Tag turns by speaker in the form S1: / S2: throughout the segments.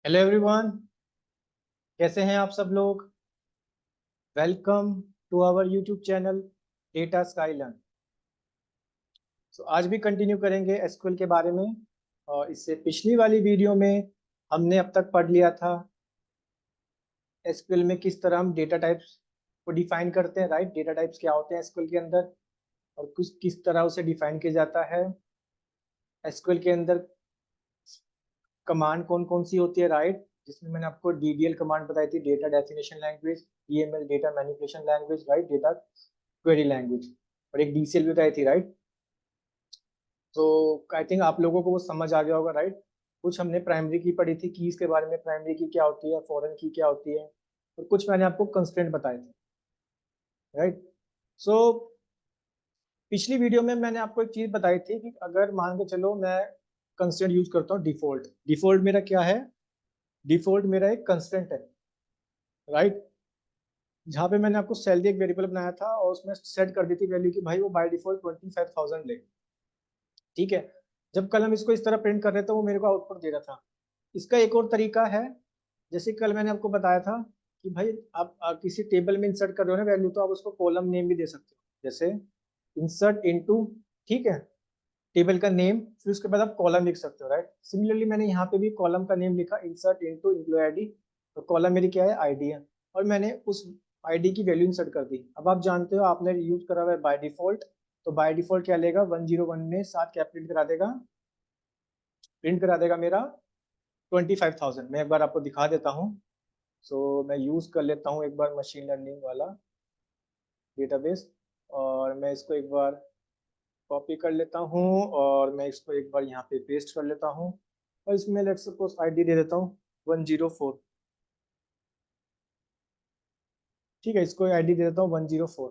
S1: Hello everyone, कैसे हैं आप सब लोग। Welcome to our YouTube channel data Skylearn. आज भी कंटिन्यू करेंगे एसक्यूएल के बारे में। और इससे पिछली वाली वीडियो में हमने अब तक पढ़ लिया था एसक्यूएल में किस तरह हम डेटा टाइप्स को डिफाइन करते हैं। राइट, डेटा टाइप्स क्या होते हैं एसक्यूएल के अंदर और कुछ किस तरह उसे डिफाइन किया जाता है। एसक्यूएल के अंदर कमांड कौन कौन सी होती है। राइट, जिसमें मैंने आपको डीडीएल कमांड बताई थी, data definition language, DML data manipulation language, right, data query language, और एक डीसीएल भी बताई थी। राइट, तो आई थिंक आप लोगों को वो समझ आ गया होगा। राइट, कुछ हमने प्राइमरी की पढ़ी थी, कीज के बारे में, प्राइमरी की क्या होती है, फॉरेन की क्या होती है, और कुछ मैंने आपको कंस्ट्रेंट बताए थे। राइट, सो पिछली वीडियो में मैंने आपको एक चीज बताई थी कि अगर मान के चलो मैं कंस्ट्रेंट यूज करता हूँ, डिफॉल्ट। डिफॉल्ट मेरा क्या है? डिफॉल्ट मेरा एक कंस्ट्रेंट है। राइट, जहाँ पे मैंने आपको सैलरी एक वेरिएबल बनाया था और उसमें सेट कर दी थी वैल्यू कि भाई वो बाय डिफॉल्ट 25,000 ले। ठीक है, जब कल हम इसको इस तरह प्रिंट कर रहे थे वो मेरे को आउटपुट दे रहा था। इसका एक और तरीका है, जैसे कल मैंने आपको बताया था कि भाई आप किसी टेबल में इंसर्ट कर रहे हो ना वैल्यू, तो आप उसको कॉलम नेम भी दे सकते हो, जैसे इंसर्ट इनटू। ठीक है, टेबल का नेम, फिर उसके बाद आप कॉलम लिख सकते हो। राइट, सिमिलरली मैंने यहाँ पे भी कॉलम का नेम लिखा, इंसर्ट इनटू एम्प्लॉय आईडी, तो कॉलम मेरी क्या है, आईडी है, और मैंने उस आईडी की वैल्यू इंसर्ट कर दी। अब आप जानते हो आपने यूज करा हुआ है बाय डिफॉल्ट, तो बाय डिफॉल्ट क्या लेगा, 101 में 7 क्या प्रिंट करा देगा, प्रिंट करा देगा मेरा 25,000। मैं एक बार आपको दिखा देता हूँ। मैं यूज कर लेता हूँ एक बार मशीन लर्निंग वाला डेटाबेस, और मैं इसको एक बार कॉपी कर लेता हूँ और मैं इसको एक बार यहाँ पे पेस्ट कर लेता हूँ, और इसमें लेट्स सपोज आईडी दे देता हूँ 104। ठीक है, इसको आईडी दे देता हूँ 104।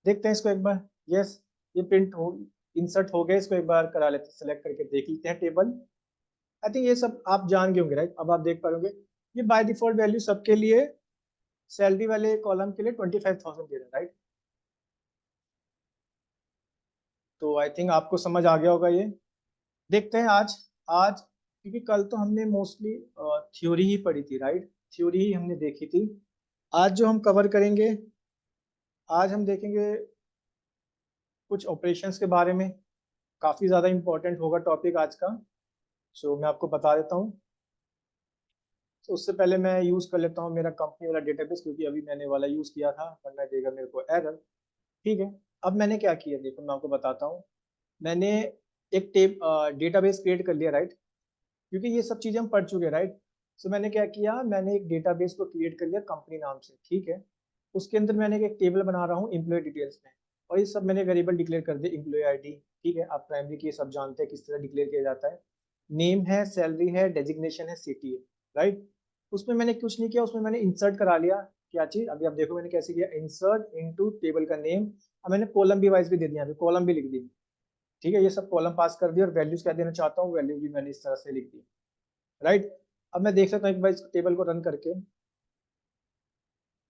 S1: देखते हैं इसको एक बार। यस, ये प्रिंट हो, इंसर्ट हो गया। इसको एक बार करा लेते हैं, सेलेक्ट करके देख लेते हैं टेबल। आई थिंक ये सब आप जान गए होंगे। राइट, अब आप देख पाओगे ये बाय डिफॉल्ट वैल्यू सबके लिए, सैलरी वाले कॉलम के लिए 25,000 दे रहा है। राइट, तो आई थिंक आपको समझ आ गया होगा ये। देखते हैं आज। आज क्योंकि कल तो हमने मोस्टली थ्योरी ही पढ़ी थी। राइट, थ्योरी ही हमने देखी थी। आज जो हम कवर करेंगे, आज हम देखेंगे कुछ ऑपरेशंस के बारे में। काफ़ी ज़्यादा इंपॉर्टेंट होगा टॉपिक आज का, मैं आपको बता देता हूँ। उससे पहले मैं यूज़ कर लेता हूँ मेरा कंपनी वाला डेटाबेस, क्योंकि अभी मैंने वाला यूज़ किया था, वरना देगा मेरे को एरर। ठीक है, अब मैंने क्या किया देखो, मैं आपको बताता हूँ। मैंने एक डेटाबेस क्रिएट कर लिया। राइट, क्योंकि ये सब चीज़ें हम पढ़ चुके हैं। राइट, मैंने क्या किया, मैंने एक डेटाबेस को क्रिएट कर लिया कंपनी नाम से। ठीक है, उसके अंदर मैंने एक टेबल बना रहा हूँ एम्प्लॉय डिटेल्स में, और ये सब मैंने वेरिएबल डिक्लेयर कर दिए, एम्प्लॉय आईडी। ठीक है, आप प्राइमरी की सब जानते हैं किस तरह डिक्लेयर किया जाता है। नेम है, सैलरी है, डेजिग्नेशन है, सिटी है। राइट, उसमें मैंने कुछ नहीं किया, उसमें मैंने इंसर्ट करा लिया। क्या चीज, अभी आप देखो मैंने कैसे किया, इंसर्ट इनटू टेबल का नेम। अब मैंने कॉलम भी वाइज भी दे दिया, कॉलम भी लिख दी। ठीक है, ये सब कॉलम पास कर दिया, और वैल्यूज क्या देना चाहता हूँ वैल्यू भी मैंने इस तरह से लिख दी। राइट, अब मैं देख सकता हूँ एक बार इस टेबल को रन करके।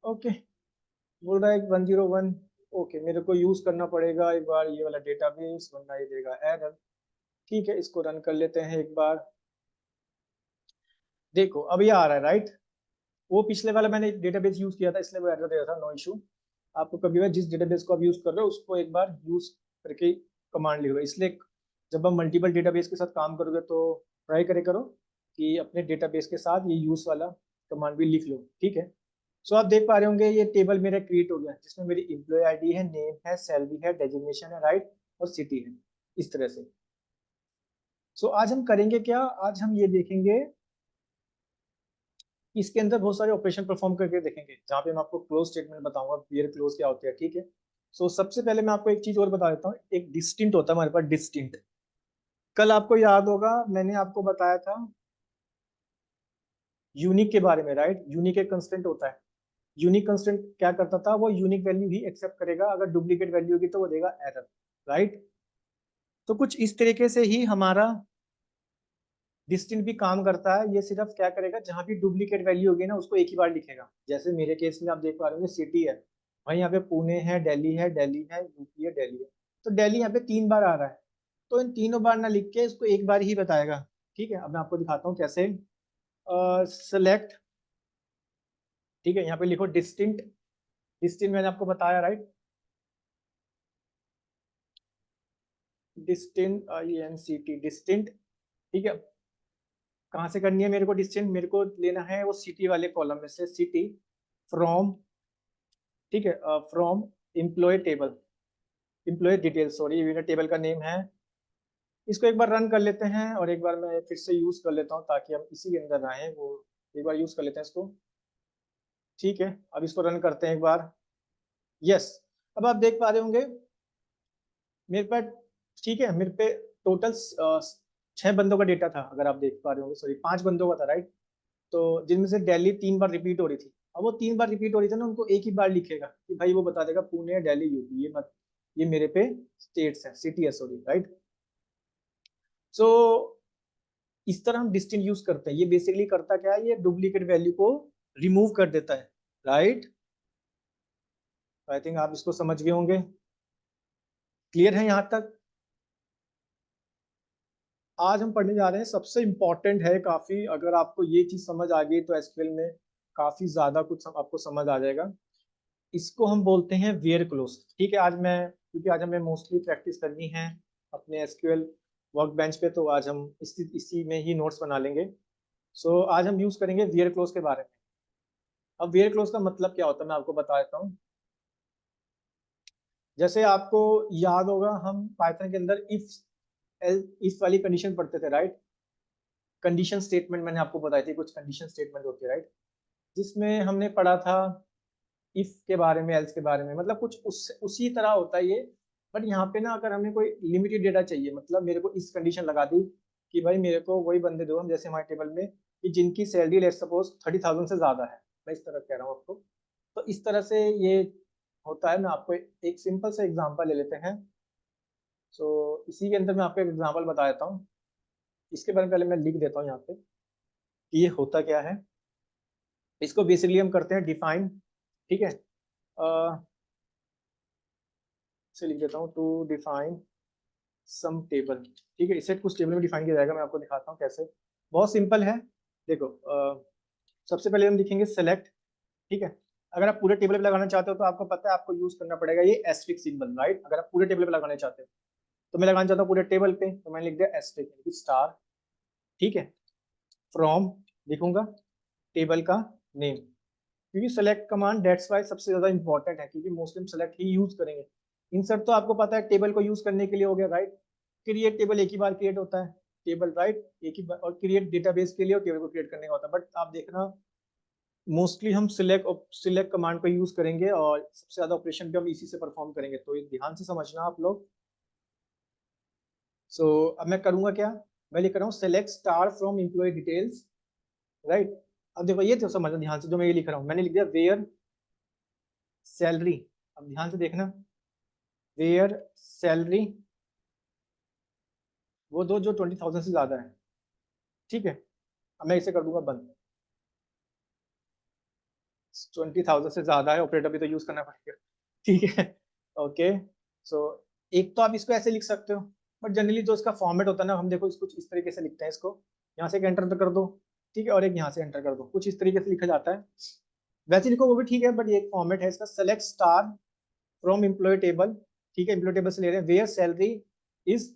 S1: ओके, बोल रहा है 101। ओके, मेरे को यूज करना पड़ेगा एक बार ये वाला डेटाबेस, वरना ये देगा एरर। ठीक है, इसको रन कर लेते हैं एक बार। देखो अब ये आ रहा है। राइट, वो पिछले वाला मैंने डेटाबेस यूज किया था, इसलिए वो एरर दे रहा था, नो इशू। आपको कभी भी जिस डेटाबेस को आप यूज कर रहे हो उसको एक बार यूज करके कमांड लिखो। इसलिए जब आप मल्टीपल डेटाबेस के साथ काम करोगे तो ट्राई करे करो कि अपने डेटाबेस के साथ ये यूज वाला कमांड भी लिख लो। ठीक है, आप देख पा रहे होंगे ये टेबल मेरा क्रिएट हो गया, जिसमें मेरी एम्प्लॉय आईडी है, नेम है, सैलरी है, डेजिग्नेशन है, राइट, और सिटी है, इस तरह से। आज हम करेंगे क्या, आज हम ये देखेंगे कि इसके अंदर बहुत सारे ऑपरेशन परफॉर्म करके देखेंगे, जहाँ पे मैं आपको क्लोज स्टेटमेंट बताऊंगा, क्लियर क्लोज क्या होती है। ठीक है, सबसे पहले मैं आपको एक चीज और बता देता हूँ, एक डिस्टिंक्ट होता है हमारे पास, डिस्टिंक्ट। कल आपको याद होगा मैंने आपको बताया था यूनिक के बारे में। राइट, यूनिक एक कंस्टेंट होता है। यूनिक कंस्टेंट क्या करता था, वो यूनिक वैल्यू ही एक्सेप्ट करेगा, अगर डुप्लीकेट वैल्यू होगी तो वो देगा एरर। राइट, तो कुछ इस तरीके से ही हमारा डिस्टिंक्ट भी काम करता है। ये सिर्फ क्या करेगा, जहां भी डुप्लीकेट वैल्यू होगी ना उसको एक ही बार लिखेगा। जैसे मेरे केस में आप देख पा रहे होंगे सिटी है, भाई यहाँ पे पुणे है, दिल्ली है, दिल्ली है, यूपी है, दिल्ली है, तो दिल्ली यहाँ पे 3 बार आ रहा है, तो इन तीनों बार ना लिख के इसको एक बार ही बताएगा। ठीक है, अब मैं आपको दिखाता हूँ कैसे। सेलेक्ट, ठीक है, यहाँ पे लिखो डिस्टिंक्ट। डिस्टिंक्ट मैंने आपको बताया, राइट, डिस्टिंक्ट, INCT, डिस्टिंक्ट, ठीक है। कहाँ से करनी है मेरे को डिस्टिंक्ट? मेरे को लेना है वो सिटी वाले कॉलम में से, सिटी फ्रॉम, ठीक है, from employ table, employ detail, sorry, ये मेरा टेबल का नेम है। इसको एक बार रन कर लेते हैं और एक बार मैं फिर से यूज कर लेता हूँ ताकि हम इसी के अंदर आए, वो एक बार यूज कर लेते हैं इसको, ठीक है। अब इसको रन करते हैं एक बार। यस, अब आप देख पा रहे होंगे मेरे पास, ठीक है, मेरे पे टोटल 6 बंदों का डेटा था, अगर आप देख पा रहे होंगे, सॉरी 5 बंदों का था, राइट। तो जिनमें से दिल्ली 3 बार रिपीट हो रही थी। अब वो 3 बार रिपीट हो रही थी ना, उनको एक ही बार लिखेगा कि भाई, वो बता देगा पुणे, दिल्ली, यूपी, ये मत, ये मेरे पे स्टेट्स है, सिटी है, सॉरी, राइट। सो इस तरह हम डिस्टिंक्ट यूज करते हैं। ये बेसिकली करता क्या है, ये डुप्लीकेट वैल्यू को रिमूव कर देता है, राइट। आई थिंक आप इसको समझ गए होंगे। क्लियर है यहाँ तक? आज हम पढ़ने जा रहे हैं, सबसे इंपॉर्टेंट है काफी, अगर आपको ये चीज समझ आ गई तो एसक्यूएल में काफी ज्यादा कुछ आपको समझ आ जाएगा। इसको हम बोलते हैं वेयर क्लोज, ठीक है। आज मैं, क्योंकि आज हमें मोस्टली प्रैक्टिस करनी है अपने एसक्यूएल वर्क बेंच पे, तो आज हम इसी में ही नोट्स बना लेंगे। सो आज हम यूज करेंगे वेयर क्लोज के बारे में। अब वेयर क्लोज का मतलब क्या होता है मैं आपको बता देता हूँ। जैसे आपको याद होगा, हम पाइथन के अंदर इफ वाली कंडीशन पढ़ते थे, राइट। कंडीशन स्टेटमेंट मैंने आपको बताई थी, कुछ कंडीशन स्टेटमेंट होती है, राइट, जिसमें हमने पढ़ा था इफ के बारे में, एल्स के बारे में, मतलब कुछ उसी तरह होता है ये। बट यहाँ पे ना, अगर हमें कोई लिमिटेड डेटा चाहिए, मतलब मेरे को इस कंडीशन लगा दी कि भाई मेरे को वही बंदे दो, हम जैसे हमारे टेबल में, कि जिनकी सैलरी लेट सपोज 30,000 से ज्यादा है, मैं इस तरह कह रहा हूँ आपको। तो इस तरह से ये होता है। मैं आपको एक सिंपल सा एग्जांपल ले लेते हैं। सो इसी के अंदर मैं आपको एक एग्जांपल बता देता हूँ। इसके बारे में पहले मैं लिख देता हूँ यहाँ पे कि ये होता क्या है। इसको बेसिकली हम करते हैं डिफाइन, ठीक है। इसे लिख देता हूँ, टू डिफाइन सम टेबल, ठीक है। इसे कुछ टेबल में डिफाइन किया जाएगा, मैं आपको दिखाता हूँ कैसे। बहुत सिंपल है। देखो, सबसे पहले हम लिखेंगे सेलेक्ट, ठीक है। अगर आप पूरे टेबल पे लगाना चाहते हो तो आपको पता है आपको यूज करना पड़ेगा ये एस्ट्रिक सिंबल, राइट। अगर आप पूरे टेबल पे लगाना चाहते हो, तो मैं लगाना चाहता हूँ पूरे टेबल पे, तो मैंने लिख दिया एस्ट्रिक स्टार, ठीक है। फ्रॉम लिखूंगा टेबल का नेम, क्योंकि सेलेक्ट कमांड दैट्स वाई सबसे ज्यादा इंपॉर्टेंट है, क्योंकि मोस्टली हम सेलेक्ट ही यूज करेंगे। इंसर्ट तो आपको पता है टेबल को यूज करने के लिए हो गया, राइट। क्रिएट टेबल एक ही बार क्रिएट होता है, टेबल, राइट, एक ही बार। और क्रिएट डेटाबेस के लिए और टेबल को क्रिएट करने का होता है। बट आप देखना, मोस्टली हम सिलेक्ट कमांड को यूज करेंगे और सबसे ज्यादा ऑपरेशन भी हम इसी से परफॉर्म करेंगे, तो ये ध्यान से समझना आप लोग। सो अब मैं करूंगा क्या, मैं लिख रहा हूँ select star from employ details, right. अब देखो, ये तो समझना ध्यान से, जो मैं ये लिख रहा हूँ, मैंने लिख दिया वेयर सैलरी। अब ध्यान से देखना, वेयर सैलरी, वो दो जो 20,000 से ज्यादा है, ठीक है। अब मैं इसे कर दूंगा बंद। 20,000 से ज्यादा है, ऑपरेटर भी तो यूज करना पड़ेगा, ठीक है। ओके। सो एक तो आप इसको ऐसे लिख सकते हो, बट जनरली जो इसका फॉर्मेट होता है ना, हम देखो इसको इस तरीके से लिखते हैं। इसको यहाँ से एक एंटर कर दो, ठीक है, और एक यहाँ से एंटर कर दो, कुछ इस तरीके से लिखा जाता है। वैसे लिखो वो भी ठीक है, बट ये एक फॉर्मेट है इसका। Select star from employ table, ठीक है, एम्प्लॉय टेबल से ले रहे हैं, where salary is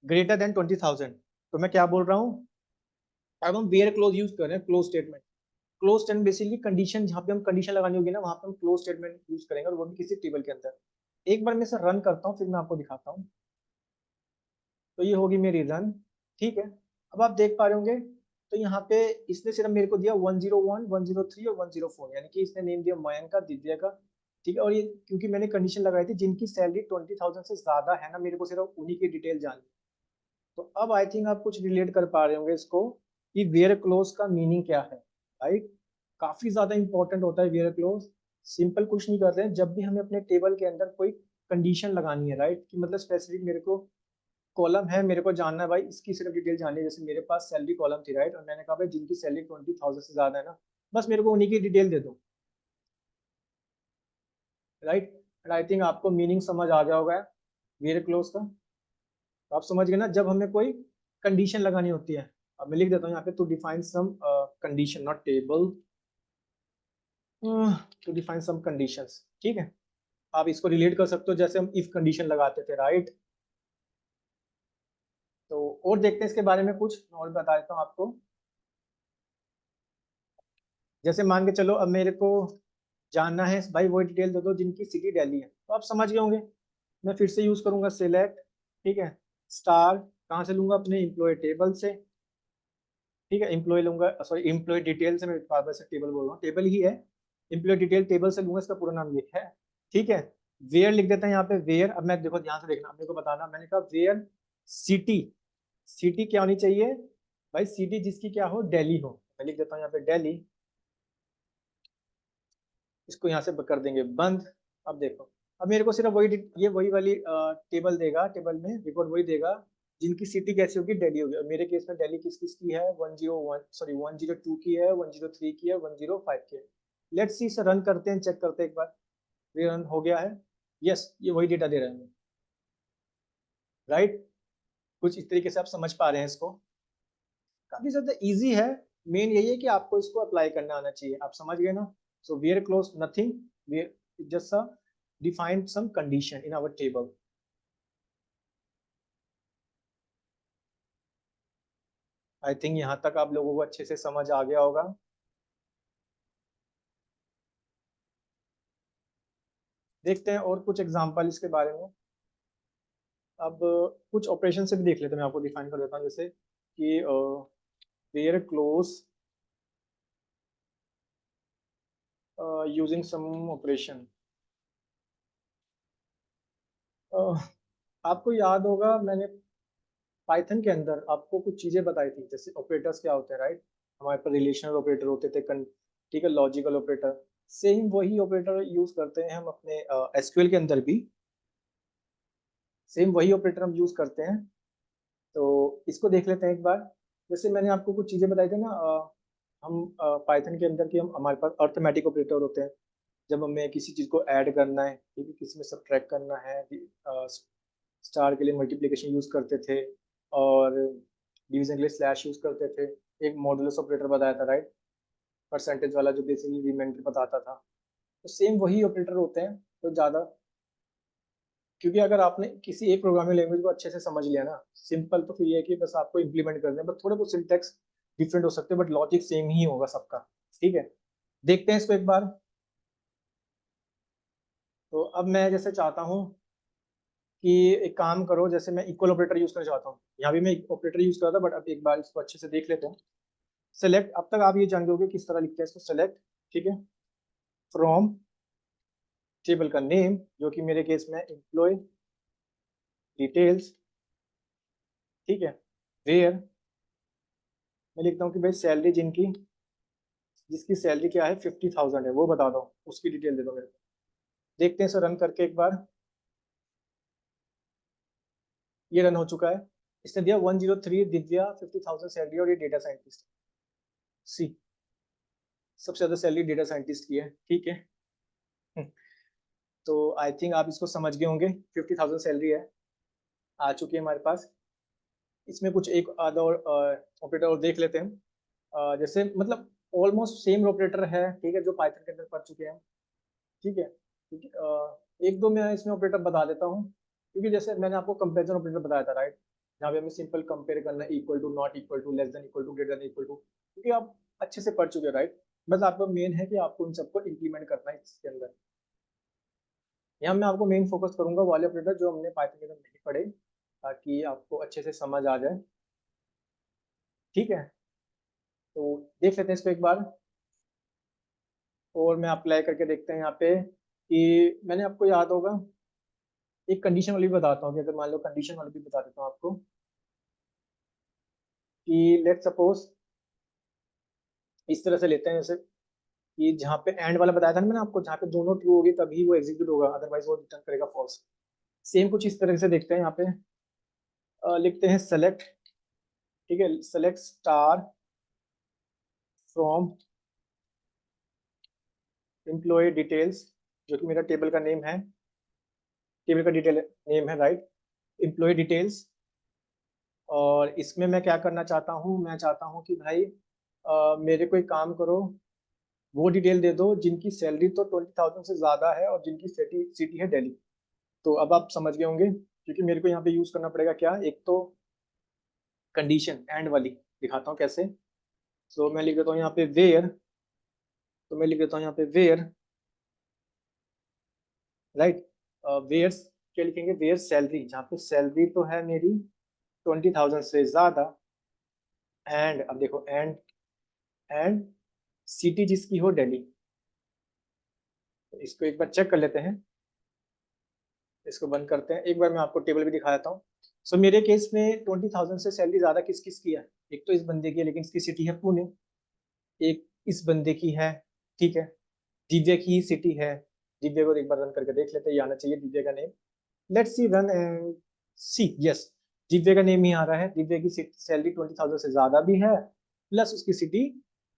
S1: greater than 20,000। तो मैं क्या बोल रहा हूँ, अब हम वेयर क्लोज यूज कर रहे हैं, close statement. Close statement basically condition, जहाँ पे हम कंडीशन लगानी होगी ना, वहाँ पे हम क्लोज स्टेटमेंट यूज करेंगे, और वो भी किसी टेबल के अंदर। एक बार मैं इसे रन करता हूँ, फिर मैं आपको दिखाता हूँ। तो ये होगी मेरी रन, ठीक है। अब आप देख पा रहे होंगे, तो यहाँ पे इसने सिर्फ मेरे को दिया 101, 103 और 104, यानी कि इसने नेम दिया मयंक का, दिव्या का, ठीक है। और ये क्योंकि मैंने कंडीशन लगाई थी जिनकी सैलरी 20,000 से ज्यादा है ना, मेरे को सिर्फ उन्हीं की डिटेल जाननी। तो अब आई थिंक आप कुछ रिलेट कर पा रहे होंगे इसको, कि वेयर क्लोज का मीनिंग क्या है, राइट। काफी ज्यादा इंपॉर्टेंट होता है वेयर क्लोज। सिंपल कुछ नहीं कर रहे हैं, जब भी हमें अपने टेबल के अंदर कोई कंडीशन लगानी है, राइट, कि मतलब स्पेसिफिक मेरे को कॉलम है, मेरे को जानना है भाई इसकी सिर्फ डिटेल जाननी है। जैसे मेरे पास सैलरी कॉलम थी, राइट, और मैंने कहा भाई जिनकी सैलरी 20,000 से ज्यादा है ना, बस मेरे को उन्हीं की डिटेल दे दो, राइट। आई थिंक आपको मीनिंग समझ आ गया होगा वेयर क्लोज का। तो आप समझ गए ना, जब हमें कोई कंडीशन लगानी होती है, अब मैं लिख देता हूँ यहाँ पे to define some condition, not table, to define some conditions. ठीक है, आप इसको रिलेट कर सकते हो जैसे हम इफ कंडीशन लगाते थे, राइट। तो और देखते हैं इसके बारे में, कुछ और बता देता हूँ आपको। जैसे मान के चलो अब मेरे को जानना है भाई, वो डिटेल दे दो जिनकी सिटी दिल्ली है, तो आप समझ गए होंगे। मैं फिर से यूज करूंगा सिलेक्ट, ठीक है, स्टार, कहाँ से लूंगा, अपने एम्प्लॉय टेबल से। ठीक है, एम्प्लॉय लूंगा, सॉरी एम्प्लॉय डिटेल से, मैं बार बार से टेबल बोल रहा हूँ, टेबल ही है। एम्प्लॉय डिटेल टेबल से लूंगा, इसका पूरा नाम ये है। ठीक है, वेयर लिख देते हैं यहाँ पे, वेयर। अब मैं देखो ध्यान से देखना, अपने को बताना, मैंने कहा वेयर सिटी, सिटी क्या होनी चाहिए भाई, सिटी जिसकी क्या हो, दिल्ली हो। मैं लिख देता हूँ यहाँ पे दिल्ली, इसको यहाँ से कर देंगे बंद। अब देखो, अब मेरे को सिर्फ वही, ये वही वाली टेबल देगा, टेबल में रिकॉर्ड वही देगा जिनकी सिटी कैसी होगी, दिल्ली होगी। और मेरे केस में दिल्ली किस किस की है, 101, सॉरी 102 की है, 103 की है, 105 की है। लेट्स सी, इसे रन करते हैं, चेक करते हैं एक बार। ये रन हो गया है, यस, ये वही डेटा दे रहे हैं, राइट। कुछ इस तरीके से आप समझ पा रहे हैं इसको, काफी ज्यादा इजी है। मेन यही है कि आपको इसको अप्लाई करना आना चाहिए, आप समझ गए ना। So where clause nothing, where just a define some condition in our table. I think यहाँ तक आप लोगों को अच्छे से समझ आ गया होगा। देखते हैं और कुछ एग्जांपल इसके बारे में। अब कुछ ऑपरेशन से भी देख लेते हैं, मैं आपको डिफाइन कर देता हूँ, जैसे कि where clause using some operation. आपको याद होगा मैंने पाइथन के अंदर आपको कुछ चीजें बताई थी, जैसे ऑपरेटर्स क्या होते हैं, राइट। हमारे पास रिलेशनल ऑपरेटर होते थे, ठीक है, लॉजिकल ऑपरेटर। सेम वही ऑपरेटर यूज करते हैं हम अपने एसक्यूएल के अंदर भी, सेम वही ऑपरेटर हम यूज करते हैं। तो इसको देख लेते हैं एक बार। जैसे मैंने आपको कुछ चीजें बताई थी ना, हम पाइथन के अंदर की, हम हमारे पास अर्थमेटिक ऑपरेटर होते हैं। जब हमें किसी चीज को ऐड करना है, ठीक है, किसी में सब्ट्रैक्ट करना है, स्टार के लिए मल्टीप्लिकेशन यूज करते थे, और डिवीजन के लिए स्लैश यूज करते थे। एक मॉडुलस ऑपरेटर बताया था, राइट, परसेंटेज वाला, जो बेसिकली रिमाइंडर बताता था। तो सेम वही ऑपरेटर होते हैं, तो ज़्यादा, क्योंकि अगर आपने किसी एक प्रोग्रामिंग लैंग्वेज को अच्छे से समझ लिया ना, सिंपल, तो फिर ये है कि बस आपको इम्प्लीमेंट करना है, बस थोड़े बहुत सिंटैक्स डिफरेंट हो सकते हैं, बट लॉजिक सेम ही होगा सबका। ठीक है, देखते हैं इसको एक बार। तो अब मैं जैसे चाहता हूँ कि एक काम करो, जैसे मैं इक्वल ऑपरेटर यूज करना चाहता हूँ, यहाँ भी मैं ऑपरेटर यूज कर रहा था, बट अब एक बार इसको अच्छे से देख लेते हैं। सेलेक्ट, अब तक आप ये जान गए किस तरह लिखते हैं इसको, सेलेक्ट, ठीक है, फ्रॉम टेबल का नेम, जो कि मेरे केस में एम्प्लॉय डिटेल्स, ठीक है, वेयर, मैं लिखता हूँ कि भाई सैलरी जिनकी, जिसकी सैलरी क्या है, 50,000 है, वो बता दो, उसकी डिटेल दे दो मेरे को। देखते हैं सर, रन करके एक बार। ये रन हो चुका है, इसने दिया 103, दिव्या 50,000 सैलरी, और ये डेटा साइंटिस्ट सी, सबसे ज्यादा सैलरी डेटा साइंटिस्ट की है। ठीक है, तो आई थिंक आप इसको समझ गए होंगे, 50,000 सैलरी है, आ चुकी है हमारे पास। इसमें कुछ एक आधा और ऑपरेटर और देख लेते हैं। जैसे मतलब ऑलमोस्ट सेम ऑपरेटर है, ठीक है, जो पाइथन के अंदर पढ़ चुके हैं। ठीक है, क्योंकि एक दो मैं इसमें ऑपरेटर बता देता हूँ, क्योंकि जैसे मैंने आपको कंपेरिजन ऑपरेटर बताया था, राइट, जहाँ पे हमें सिंपल कंपेयर करना है, equal to, not equal to, less than equal to, greater than equal to, क्योंकि आप अच्छे से पढ़ चुके हैं, राइट। बस आपका मेन है कि आपको इन सबको इंप्लीमेंट करना है इसके अंदर। यहाँ मैं आपको मेन फोकस करूंगा वाले ऑपरेटर जो हमने पाइथन के अंदर नहीं पढ़े, ताकि आपको अच्छे से समझ आ जाए। ठीक है, तो देख लेते हैं इसको एक बार, और मैं अप्लाई करके देखते हैं यहाँ पे कि मैंने, आपको याद होगा, एक कंडीशन वाली भी बताता हूँ, कि अगर मान लो कंडीशन वाली भी बता देता हूँ आपको, कि लेट सपोज इस तरह से लेते हैं, जैसे कि जहाँ पे एंड वाला बताया था ना मैंने आपको, जहाँ पे दोनों ट्रू होगी तभी वो एग्जीक्यूट होगा, अदरवाइज वो रिटर्न करेगा फॉल्स। सेम कुछ इस तरह से देखते हैं यहाँ पे। लिखते हैं सेलेक्ट, ठीक है, select star from employ details, जो कि मेरा टेबल का नेम है, टेबल का डिटेल नेम है, राइट, एम्प्लॉय डिटेल्स, और इसमें मैं क्या करना चाहता हूँ, मैं चाहता हूँ कि भाई मेरे को एक काम करो, वो डिटेल दे दो जिनकी सैलरी तो 20,000 से ज़्यादा है और जिनकी सिटी सिटी है दिल्ली। तो अब आप समझ गए होंगे, क्योंकि मेरे को यहाँ पे यूज़ करना पड़ेगा क्या, एक तो कंडीशन एंड वाली, दिखाता हूँ कैसे। तो मैं लिख देता हूँ यहाँ पे वेयर, तो मैं लिख देता हूँ यहाँ पे वेयर, राइट। वेयर क्या लिखेंगे, वेयर सैलरी, जहाँ पे सैलरी तो है मेरी 20,000 से ज़्यादा, एंड अब देखो एंड सिटी जिसकी हो दिल्ली। तो इसको एक बार चेक कर लेते हैं, इसको बंद करते हैं, एक बार मैं आपको टेबल भी दिखा देता हूँ। सो मेरे केस में 20,000 से सैलरी ज़्यादा किस किस की है, एक तो इस बंदे की है लेकिन इसकी सिटी है पुणे, एक इस बंदे की है, ठीक है, दिव्या की सिटी है। दिव्या को एक बार रन करके देख लेते हैं, ये आना चाहिए दिव्या का name. Let's see run and see, yes, Divya का नेम ही आ रहा है। दिव्या की सैलरी 20,000 से ज्यादा भी है, प्लस उसकी सिटी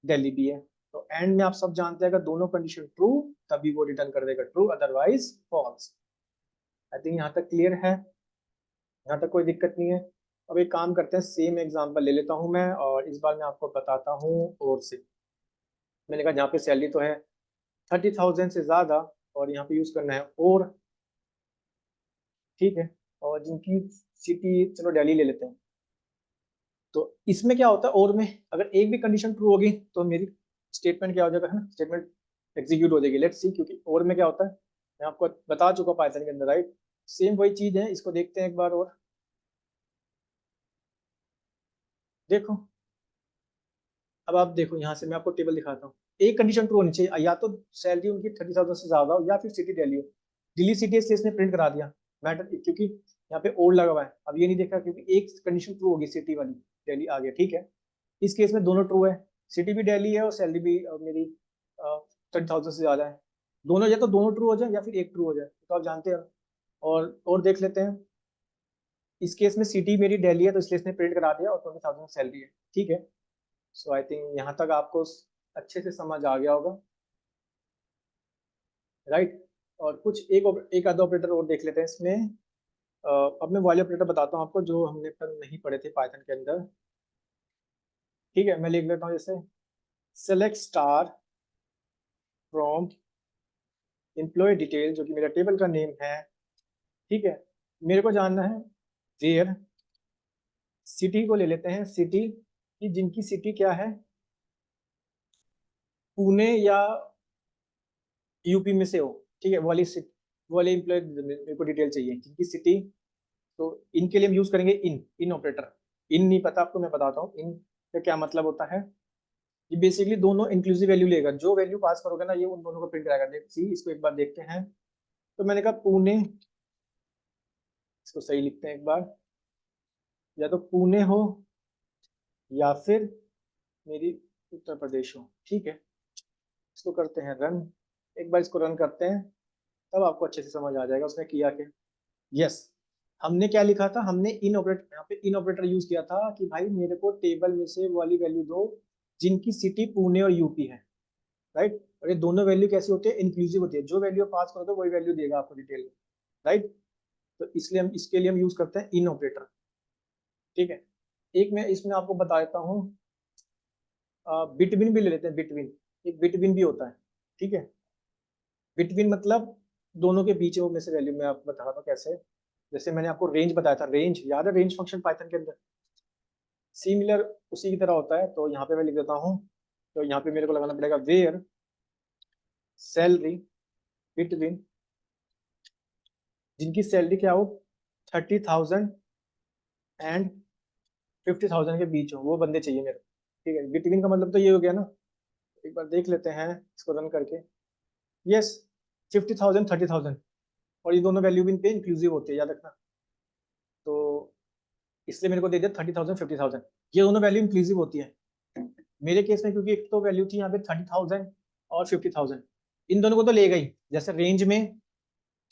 S1: दिल्ली भी है। तो एंड में आप सब जानते हैं अगर दोनों कंडीशन ट्रू तभी वो रिटर्न कर देगा true, otherwise false. I think यहाँ तक क्लियर है, यहाँ तक कोई दिक्कत नहीं है। अब एक काम करते हैं, सेम एग्जांपल ले लेता हूँ मैं, और इस बार मैं आपको बताता हूँ और से। मैंने कहा यहाँ पे सैलरी तो है 30,000 से ज्यादा, और यहाँ पे यूज करना है और, ठीक है, और जिनकी सिटी चलो दिल्ली ले लेते हैं। तो इसमें क्या होता है, और में अगर एक भी कंडीशन ट्रू होगी तो मेरी स्टेटमेंट क्या हो जाएगा, है ना, स्टेटमेंट एग्जीक्यूट हो जाएगी। लेट्स सी, क्योंकि और में क्या होता है मैं आपको बता चुका पाइथन के अंदर, राइट। सेम वही चीज है, इसको देखते हैं एक बार और। देखो, अब आप देखो यहाँ से मैं आपको टेबल दिखाता हूँ। एक कंडीशन ट्रू होनी चाहिए, या तो सैलरी उनकी 30,000 से ज्यादा हो या फिर सिटी दिल्ली हो। दिल्ली सिटी इसलिए इसने प्रिंट करा दिया, मैटर, क्योंकि यहाँ पे और लगा हुआ है। अब ये नहीं देखा क्योंकि एक कंडीशन ट्रू होगी, सिटी वाली, दिल्ली आ गया, ठीक है। इस केस में दोनों ट्रू है, सिटी भी दिल्ली है और सैलरी भी मेरी 30,000 से ज्यादा है। दोनों, या तो दोनों ट्रू हो जाए या फिर एक ट्रू हो जाए, तो आप जानते हैं। और देख लेते हैं, इस केस में सिटी मेरी दिल्ली है तो इसलिए इसने प्रिंट करा दिया और 20,000 सैलरी है, ठीक है। सो आई थिंक यहाँ तक आपको अच्छे से समझ आ गया होगा, राइट। और कुछ एक आधा ऑपरेटर और देख लेते हैं इसमें। अब मैं वाले ऑपरेटर बताता हूँ आपको जो हमने पर नहीं पढ़े थे पाइथन के अंदर, ठीक है। मैं लिख लेता हूँ जैसे select star from employ detail, जो कि मेरा टेबल का नेम है, ठीक है। मेरे को जानना है वेयर, सिटी को ले लेते हैं, सिटी की जिनकी सिटी क्या है, पुणे या यूपी में से हो, ठीक है, वाले एम्प्लॉय मेरे को डिटेल चाहिए जिनकी सिटी। तो इनके लिए हम यूज करेंगे इन ऑपरेटर। इन नहीं पता आपको, मैं बताता हूँ इन का क्या मतलब होता है। ये बेसिकली दोनों इंक्लूसिव वैल्यू लेगा, जो वैल्यू पास करोगे ना ये उन दोनों को प्रिंट कराएगा। सी, इसको एक बार देखते हैं। तो मैंने कहा पुणे, इसको सही लिखते हैं एक बार, या तो पुणे हो या फिर मेरी उत्तर प्रदेश हो, ठीक है। इसको करते हैं रन, एक बार इसको रन करते हैं, तब आपको अच्छे से समझ आ जाएगा उसने किया क्या। यस, हमने क्या लिखा था, हमने इन ऑपरेटर, यहाँ पे इन ऑपरेटर यूज किया था कि भाई मेरे को टेबल में से वो वाली वैल्यू दो जिनकी सिटी पुणे और यूपी है, राइट। और ये दोनों वैल्यू कैसी होती है, इंक्लूसिव होती है, जो वैल्यू पास करोगे वही वैल्यू देगा आपको डिटेल में, राइट। तो इसलिए हम इसके लिए हम यूज करते हैं इन ऑपरेटर, ठीक है। एक मैं इसमें आपको बता देता हूँ, बिटवीन भी ले लेते हैं, बिटवीन, एक बिटवीन भी होता है, ठीक है। बिटवीन मतलब दोनों के बीच में से वैल्यू, मैं आपको बता रहा हूँ कैसे। जैसे मैंने आपको रेंज बताया था, रेंज याद है, रेंज फंक्शन पाइथन के अंदर सिमिलर उसी की तरह होता है। तो यहाँ पे मैं लिख देता हूँ, तो यहाँ पे मेरे को लगाना पड़ेगा वेयर सैलरी बिटवीन, जिनकी सैलरी क्या हो 30,000 एंड 50,000 के बीच हो, वो बंदे चाहिए मेरे को, ठीक है। बिटवीन का मतलब तो ये हो गया ना, एक बार देख लेते हैं इसको रन करके। यस, 50,000 30,000, और ये दोनों वैल्यू भी इन पे इंक्लूसिव होते हैं, याद रखना। तो इसलिए मेरे को दे दिया 30,000 50,000, ये दोनों वैल्यू इंक्लूसिव होती है मेरे केस में, क्योंकि एक तो वैल्यू थी यहाँ पे 30,000 और 50,000, इन दोनों को तो ले गई जैसे रेंज में,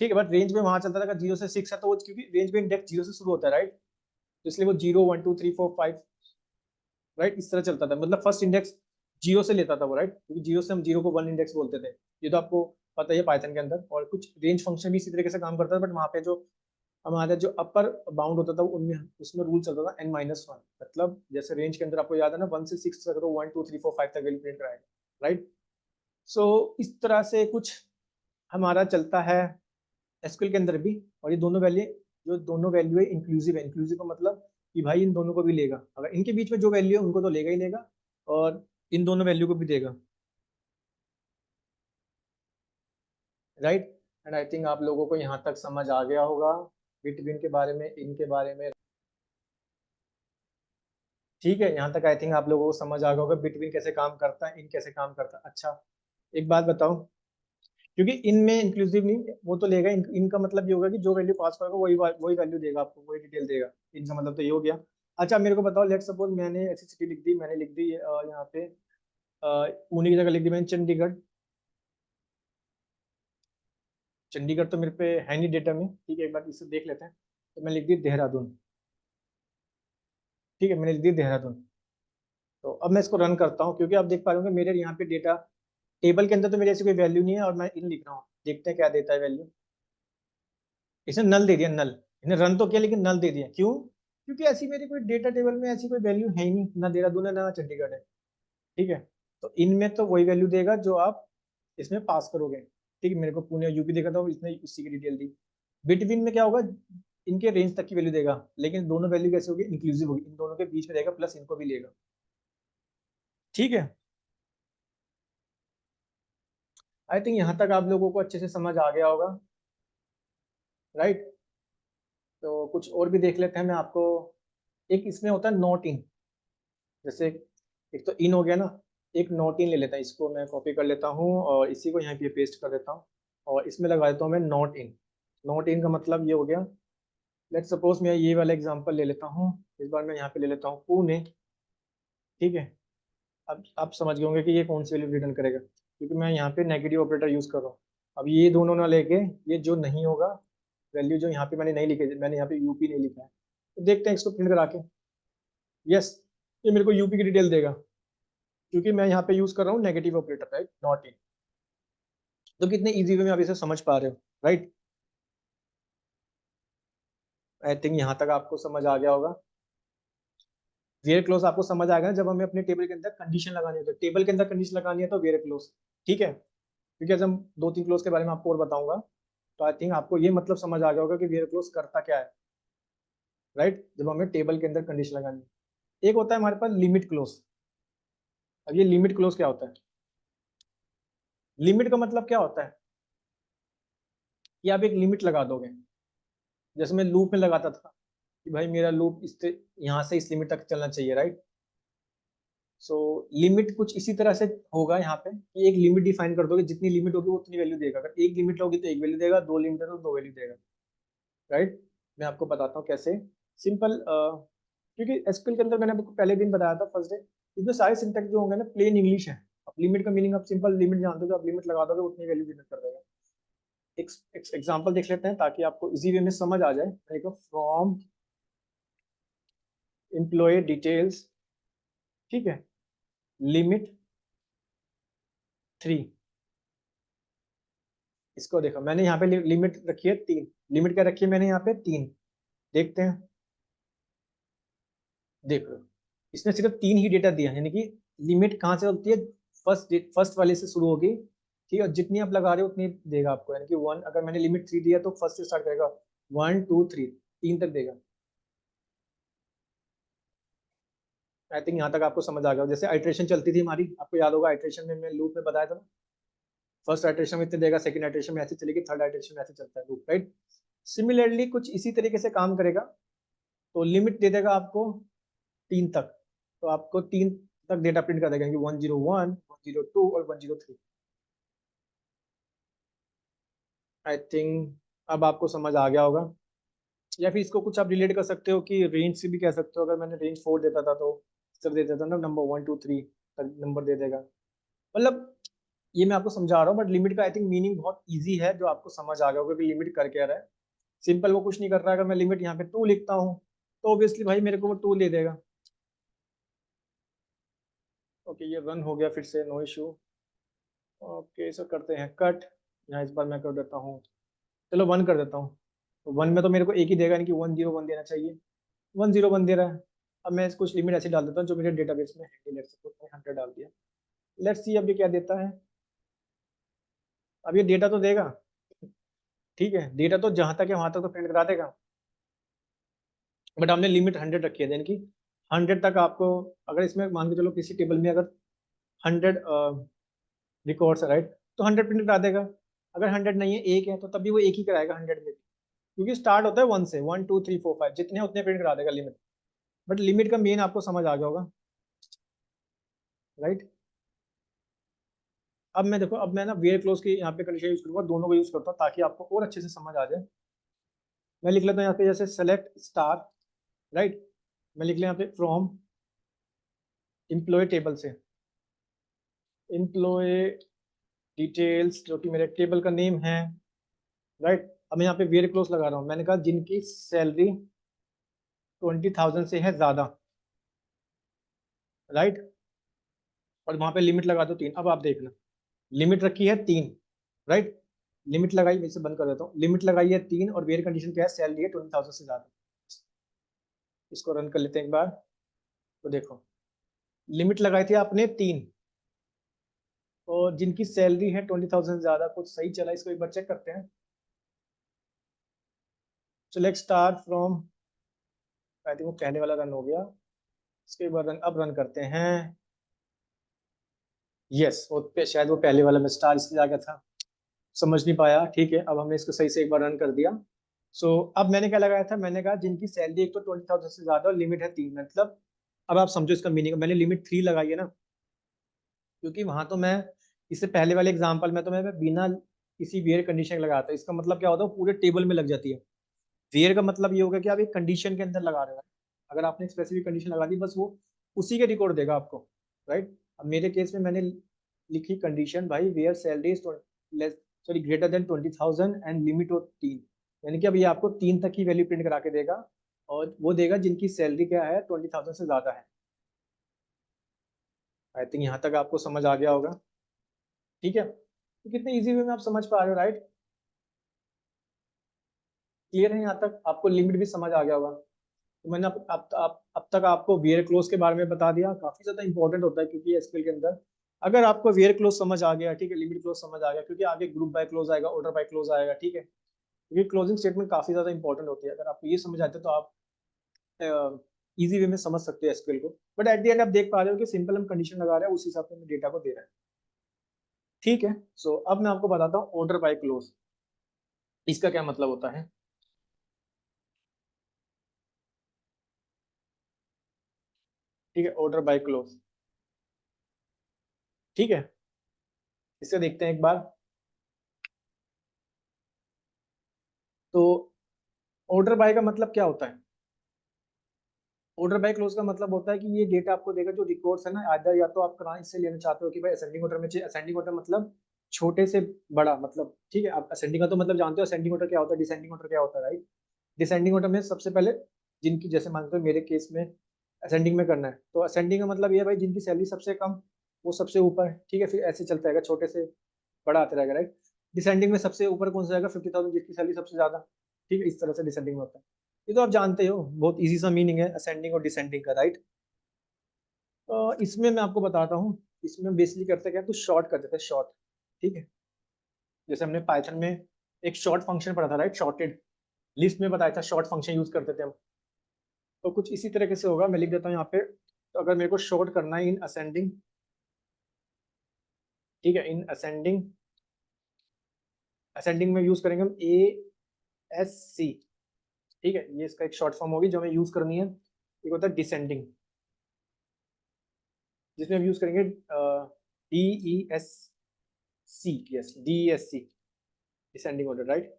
S1: ठीक है। बट रेंज में वहां चलता था अगर 0 से 6 है तो वो, क्योंकि रेंज में इंडेक्स 0 से शुरू होता है, राइट। तो इसलिए वो 0 1 2 3 4 5, राइट, इस तरह चलता था, मतलब फर्स्ट इंडेक्स 0 से लेता था वो, राइट, क्योंकि 0 से हम 0 को 1 इंडेक्स बोलते थे। ये तो आपको पता ही है पाइथन के अंदर। और कुछ रेंज फंक्शन भी इसी तरीके से काम करता है, बट वहाँ पे जो हमारा जो अपर बाउंड होता था उनमें उसमें रूल चलता था n-1, मतलब जैसे रेंज के अंदर आपको याद है ना 1 से 6 तक तो 1 2 3 4 5 तक वैल्यू प्रिंट कराएगा, राइट। सो इस तरह से कुछ हमारा चलता है एसक्यूएल के अंदर भी। और ये दोनों वैल्यू, जो दोनों वैल्यू है इंक्लूसिव है। इंक्लूसिव का मतलब कि भाई इन दोनों को भी लेगा, अगर इनके बीच में जो वैल्यू है उनको तो लेगा ही लेगा, और इन दोनों वैल्यू को भी देगा, राइट। एंड आई थिंक आप लोगों को यहाँ तक समझ आ गया होगा बिटवीन के बारे में, इनके बारे में, ठीक है। यहाँ तक आई थिंक आप लोगों को समझ आ गया होगा बिटवीन कैसे काम करता है, इन कैसे काम करता है। अच्छा, एक बात बताओ, क्योंकि इनमें इंक्लूसिव नहीं, वो तो लेगा, इनका मतलब ये होगा कि जो वैल्यू पास करेगा वही वही वैल्यू देगा आपको, वही डिटेल देगा। इनका मतलब तो ये हो गया। अच्छा मेरे को बताओ, लेट सपोज मैंने ऐसी सिटी लिख दी, मैंने लिख दी यहाँ पे पुणे की जगह लिख दी मैंने चंडीगढ़। चंडीगढ़ तो मेरे पे है नहीं डेटा में, ठीक है, एक बार इसे देख लेते हैं। तो मैं लिख दी देहरादून, ठीक है, मैंने लिख दी देहरादून। तो अब मैं इसको रन करता हूँ, क्योंकि आप देख पा रहे होंगे मेरे यहाँ पे डेटा टेबल के अंदर तो मेरी ऐसी कोई वैल्यू नहीं है, और मैं इन लिख रहा हूँ, देखते हैं क्या देता है वैल्यू। इसने नल दे दिया, नल। इसने रन तो किया लेकिन नल दे दिया, क्यों? क्योंकि ऐसी मेरी कोई डेटा टेबल में ऐसी कोई वैल्यू है ही नहीं, ना देहरादून है ना चंडीगढ़ है, ठीक है। तो इनमें तो वही वैल्यू देगा जो आप इसमें पास करोगे, ठीक है। मेरे को पुणे यूपी देखा था, इसने उसी की डिटेल दी। बिटवीन में क्या होगा, इनके रेंज तक की वैल्यू देगा, लेकिन दोनों वैल्यू कैसे होगी, इंक्लूसिव होगी, इन दोनों के बीच में रहेगा, प्लस इनको भी लेगा, ठीक है। आई थिंक यहाँ तक आप लोगों को अच्छे से समझ आ गया होगा, राइट। तो कुछ और भी देख लेते हैं, मैं आपको एक इसमें होता है नॉट इन, जैसे एक तो इन हो गया ना, एक नॉट इन ले लेता है, इसको मैं कॉपी कर लेता हूँ और इसी को यहाँ पे पेस्ट कर देता हूँ, और इसमें लगा देता हूँ मैं नॉट इन। नॉट इन का मतलब ये हो गया, लेट सपोज मैं ये वाला एग्जांपल ले लेता हूँ, इस बार मैं यहाँ पे ले लेता हूँ पुणे, ठीक है। अब आप समझ गए होंगे कि ये कौन सी वैल्यू रिटर्न करेगा, क्योंकि मैं यहाँ पे नेगेटिव ऑपरेटर यूज कर रहा हूँ। अब ये दोनों ना लेके ये जो नहीं होगा वैल्यू, जो यहाँ पे मैंने नहीं लिखी, मैंने यहाँ पे यूपी नहीं लिखा है, तो देखते हैं इसको प्रिंट करा के। यस, ये मेरे को यूपी की डिटेल देगा, क्योंकि मैं यहाँ पे यूज कर रहा हूँ negative operator, right, not in. तो कितने इजी वे में आप इसे समझ पा रहे हो, राइट। आई थिंक यहाँ तक आपको समझ आ गया होगा। वेयर क्लोज आपको समझ आ गया ना, जब हमें अपने टेबल के अंदर कंडीशन लगानी है, तो टेबल के अंदर कंडीशन लगानी है तो वेयर क्लोज, ठीक है। क्योंकि आज हम दो तीन क्लोज के बारे में आपको और बताऊंगा, तो आई थिंक आपको ये मतलब समझ आ गया होगा कि वेयर क्लोज करता क्या है, राइट, जब हमें टेबल के अंदर कंडीशन लगानी है। एक होता है हमारे पास लिमिट क्लोज। अब ये लिमिट क्लोज क्या होता है? लिमिट का मतलब क्या होता है कि आप एक लिमिट लगा दोगे, जैसे मैं लूप में लगाता था कि भाई मेरा लूप इस यहाँ से इस लिमिट तक चलना चाहिए, राइट। सो लिमिट कुछ इसी तरह से होगा यहाँ पे, कि एक लिमिट डिफाइन कर दोगे, जितनी लिमिट होगी उतनी वैल्यू देगा, अगर एक लिमिट होगी तो एक वैल्यू देगा, दो लिमिट है तो दो वैल्यू देगा, राइट। मैं आपको बताता हूँ कैसे, सिंपल। क्योंकि एसक्यूएल के अंदर मैंने आपको पहले दिन बताया था फर्स्ट डे, इसमें सारे सिंटैक्स जो होंगे ना प्लेन इंग्लिश है। अब लिमिट का मीनिंग आप सिंपल लिमिट जानते हो, तो आप लिमिट लगा दोगे उतनी वैल्यू जनरेट कर देगा। एक एग्जांपल देख लेते हैं ताकि आपको इजी वे में समझ आ जाए। देखो, फ्रॉम एम्प्लॉय डिटेल्स, ठीक है, लिमिट 3। इसको देखो, मैंने यहाँ पे लिमिट रखी है 3। लिमिट क्या रखी है मैंने यहाँ पे? 3। देखते हैं, देखो, इसने सिर्फ 3 ही डेटा दिया, यानी कि लिमिट कहाँ से होती है, फर्स्ट वाले से शुरू होगी, ठीक है। जितनी आप लगा रहे हो उतनी देगा आपको, यानी कि 1, अगर मैंने लिमिट 3 दिया तो फर्स्ट से स्टार्ट करेगा, 1 2 3, 3 तक देगा। आई थिंक यहाँ तक आपको समझ आ गया। जैसे आइट्रेशन चलती थी हमारी, आपको याद होगा, आइट्रेशन में मैं लूप में बताया था ना, फर्स्ट आइट्रेशन में इतने देगा, सेकंड आइट्रेशन में ऐसे चलेगी, थर्ड आइट्रेशन में ऐसे चलता है लूप, राइट। सिमिलरली कुछ इसी तरीके से काम करेगा। तो लिमिट दे देगा आपको 3 तक, तो आपको 3 तक डेटा प्रिंट कर देगा, 101, 102 और 103। आई थिंक अब आपको समझ आ गया होगा। या फिर इसको कुछ आप रिलेट कर सकते हो कि रेंज से भी कह सकते हो, अगर मैंने रेंज 4 देता था तो सर दे देता ना, नंबर 1 2 3 तक नंबर दे देगा, मतलब ये मैं आपको समझा रहा हूँ। बट लिमिट का आई थिंक मीनिंग बहुत इजी है, जो आपको समझ आ गया होगा कि लिमिट कर क्या रहा है। सिंपल, वो कुछ नहीं कर रहा है। अगर मैं लिमिट यहाँ पे 2 लिखता हूँ तो ऑब्वियसली भाई मेरे को वो 2 दे देगा। ओके, ये रन हो गया फिर से, नो इशू। ओके, सो करते हैं कट। यहाँ इस बार मैं कर देता हूँ, चलो 1 कर देता हूँ। तो 1 में तो मेरे को एक ही देगा, यानी कि 101 देना चाहिए, 101 दे रहा है। अब मैं कुछ लिमिट ऐसे डाल देता हूँ जो मेरे डेटाबेस में है, लेट्स सपोज मैं 100 डाल दिया। लेट्स सी अब ये क्या देता है। अब ये डेटा तो देगा, ठीक है, डेटा तो जहां तक है वहां तक तो प्रिंट करा देगा, बट हमने लिमिट 100 रखी है, यानी कि 100 तक आपको, अगर इसमें मान के चलो किसी टेबल में अगर 100 रिकॉर्ड्स है, राइट, तो 100 प्रिंट करा देगा। अगर 100 नहीं है, एक है, तो तब भी वो एक ही कराएगा 100 में भी, क्योंकि स्टार्ट होता है 1 से, 1 2 3 4 5 जितने हैं उतने प्रिंट करा देगा लिमिट। बट लिमिट का मेन आपको समझ आ गया होगा, राइट। अब मैं देखो, अब मैं ना वेयर क्लोज की यहाँ पे कंडीशन यूज करूंगा, दोनों को यूज करता हूँ ताकि आपको और अच्छे से समझ आ जाए। मैं लिख लेता हूँ यहाँ पे जैसे सेलेक्ट स्टार, राइट, मैं लिख लिया यहाँ पे फ्रॉम एम्प्लॉय टेबल से, एम्प्लॉय डिटेल्स जो कि मेरे टेबल का नेम है, राइट। अब मैं यहाँ पे वेयर क्लोज लगा रहा हूँ, मैंने कहा जिनकी सैलरी 20,000 से है ज्यादा, राइट, और वहां पे लिमिट लगा दो 3। अब आप देखना, लिमिट रखी है 3, राइट, लिमिट लगाई, मैं इसे बंद कर देता हूँ, लिमिट लगाई है 3 और वेयर कंडीशन क्या है, सैलरी है 20,000 से ज्यादा। इसको रन कर लेते हैं एक बार, तो देखो लिमिट लगाई थी आपने 3 और जिनकी सैलरी है 20,000 से ज्यादा, कुछ सही चला, इसको एक बार चेक करते हैं। Select star from, I think वो पहले वाला रन हो गया, इसके बाद रन, अब रन करते हैं। यस, वो शायद वो पहले वाला में स्टार इसलिए आ गया था, समझ नहीं पाया, ठीक है। अब हमने इसको सही से एक बार रन कर दिया। सो अब मैंने क्या लगाया था, मैंने कहा जिनकी सैलरी एक तो 20,000 से ज्यादा और लिमिट है 3, मतलब अब आप समझो इसका मीनिंग, मैंने लिमिट 3 लगाई है ना, क्योंकि वहां तो मैं, इससे पहले वाले एग्जाम्पल में तो मैं बिना किसी वेयर कंडीशन लगाया था, इसका मतलब क्या होता है, पूरे टेबल में लग जाती है। वेयर का मतलब ये होगा कि आप एक कंडीशन के अंदर लगा रहे हो, अगर आपने एक स्पेसिफिक कंडीशन लगा दी, बस वो उसी के रिकॉर्ड देगा आपको, राइट। अब मेरे केस में मैंने लिखी कंडीशन, भाई where salary is less, sorry greater than 20,000 and limit of 3, यानी कि अब ये आपको 3 तक की वैल्यू प्रिंट करा के देगा, और वो देगा जिनकी सैलरी क्या है 20,000 से ज्यादा है। आई थिंक यहाँ तक आपको समझ आ गया होगा, ठीक है, तो कितने इजी वे में आप समझ पा रहे हो, राइट। क्लियर है, यहाँ तक आपको लिमिट भी समझ आ गया होगा। तो मैंने अब तक आपको वेयर क्लोज के बारे में बता दिया, काफी ज्यादा इंपॉर्टेंट होता है, क्योंकि एसक्यूएल के अंदर अगर आपको वेयर क्लोज समझ आ गया, ठीक है, लिमिट क्लोज समझ आ गया, क्योंकि आगे ग्रुप बाय क्लोज आएगा, ऑर्डर बाय क्लोज आएगा, ठीक है, क्योंकि क्लोजिंग स्टेटमेंट काफी ज्यादा इंपॉर्टेंट होती है, अगर आपको ये समझ आते हैं तो आप इजी वे में समझ सकते हो एसक्यूएल को। बट एट द एंड आप देख पा रहे हो कि सिंपल हम कंडीशन लगा रहे हैं, उस हिसाब से हमें डेटा को दे रहे हैं, ठीक है। सो अब मैं आपको बताता हूँ ऑर्डर बाय क्लोज, इसका क्या मतलब होता है, ठीक है, ऑर्डर बाय क्लोज, ठीक है, इसे देखते हैं एक बार। तो ऑर्डर बाय का मतलब क्या होता है, ऑर्डर बाय क्लोज का मतलब होता है कि ये डेटा आपको देगा जो रिकॉर्ड्स है ना, आइदर या तो आप कहाँ इससे लेना चाहते हो कि भाई असेंडिंग ऑर्डर में चाहिए, असेंडिंग ऑर्डर मतलब छोटे से बड़ा, मतलब ठीक है, आप असेंडिंग का तो मतलब जानते हो, असेंडिंग ऑर्डर क्या होता है, डिसेंडिंग ऑर्डर क्या होता है, राइट। डिसेंडिंग ऑर्डर में सबसे पहले जिनकी, जैसे मानते हो मेरे केस में असेंडिंग में करना है, तो असेंडिंग का मतलब ये है भाई जिनकी सैलरी सबसे कम वो सबसे ऊपर, ठीक है, फिर ऐसे चलता रहेगा, छोटे से बड़ा आते रहेगा, राइट। डिसेंडिंग में सबसे ऊपर कौन सा जाएगा, 50,000 जिसकी सैलरी सबसे ज्यादा, ठीक है, इस तरह से डिसेंडिंग में होता है। ये तो आप जानते हो, बहुत इजी सा मीनिंग है असेंडिंग और डिसेंडिंग का, राइट। इसमें मैं आपको बताता हूँ, इसमें बेसिकली करते क्या है, कुछ शॉर्ट कर देते हैं, शॉर्ट, ठीक है, जैसे हमने पाइथन में एक शॉर्ट फंक्शन पढ़ा था, राइट, शॉर्टेड लिस्ट में बताया था, शॉर्ट फंक्शन यूज करते थे हम, तो कुछ इसी तरीके से होगा, मैं लिख देता हूँ यहाँ पे, तो अगर मेरे को शॉर्ट करना है इन असेंडिंग, ठीक है, इन असेंडिंग, असेंडिंग में यूज करेंगे हम ASC, ठीक है, ये इसका एक शॉर्ट फॉर्म होगी जो हमें यूज करनी है। एक होता है डिसेंडिंग, जिसमें हम यूज करेंगे DESC, yes DESC, descending order, right.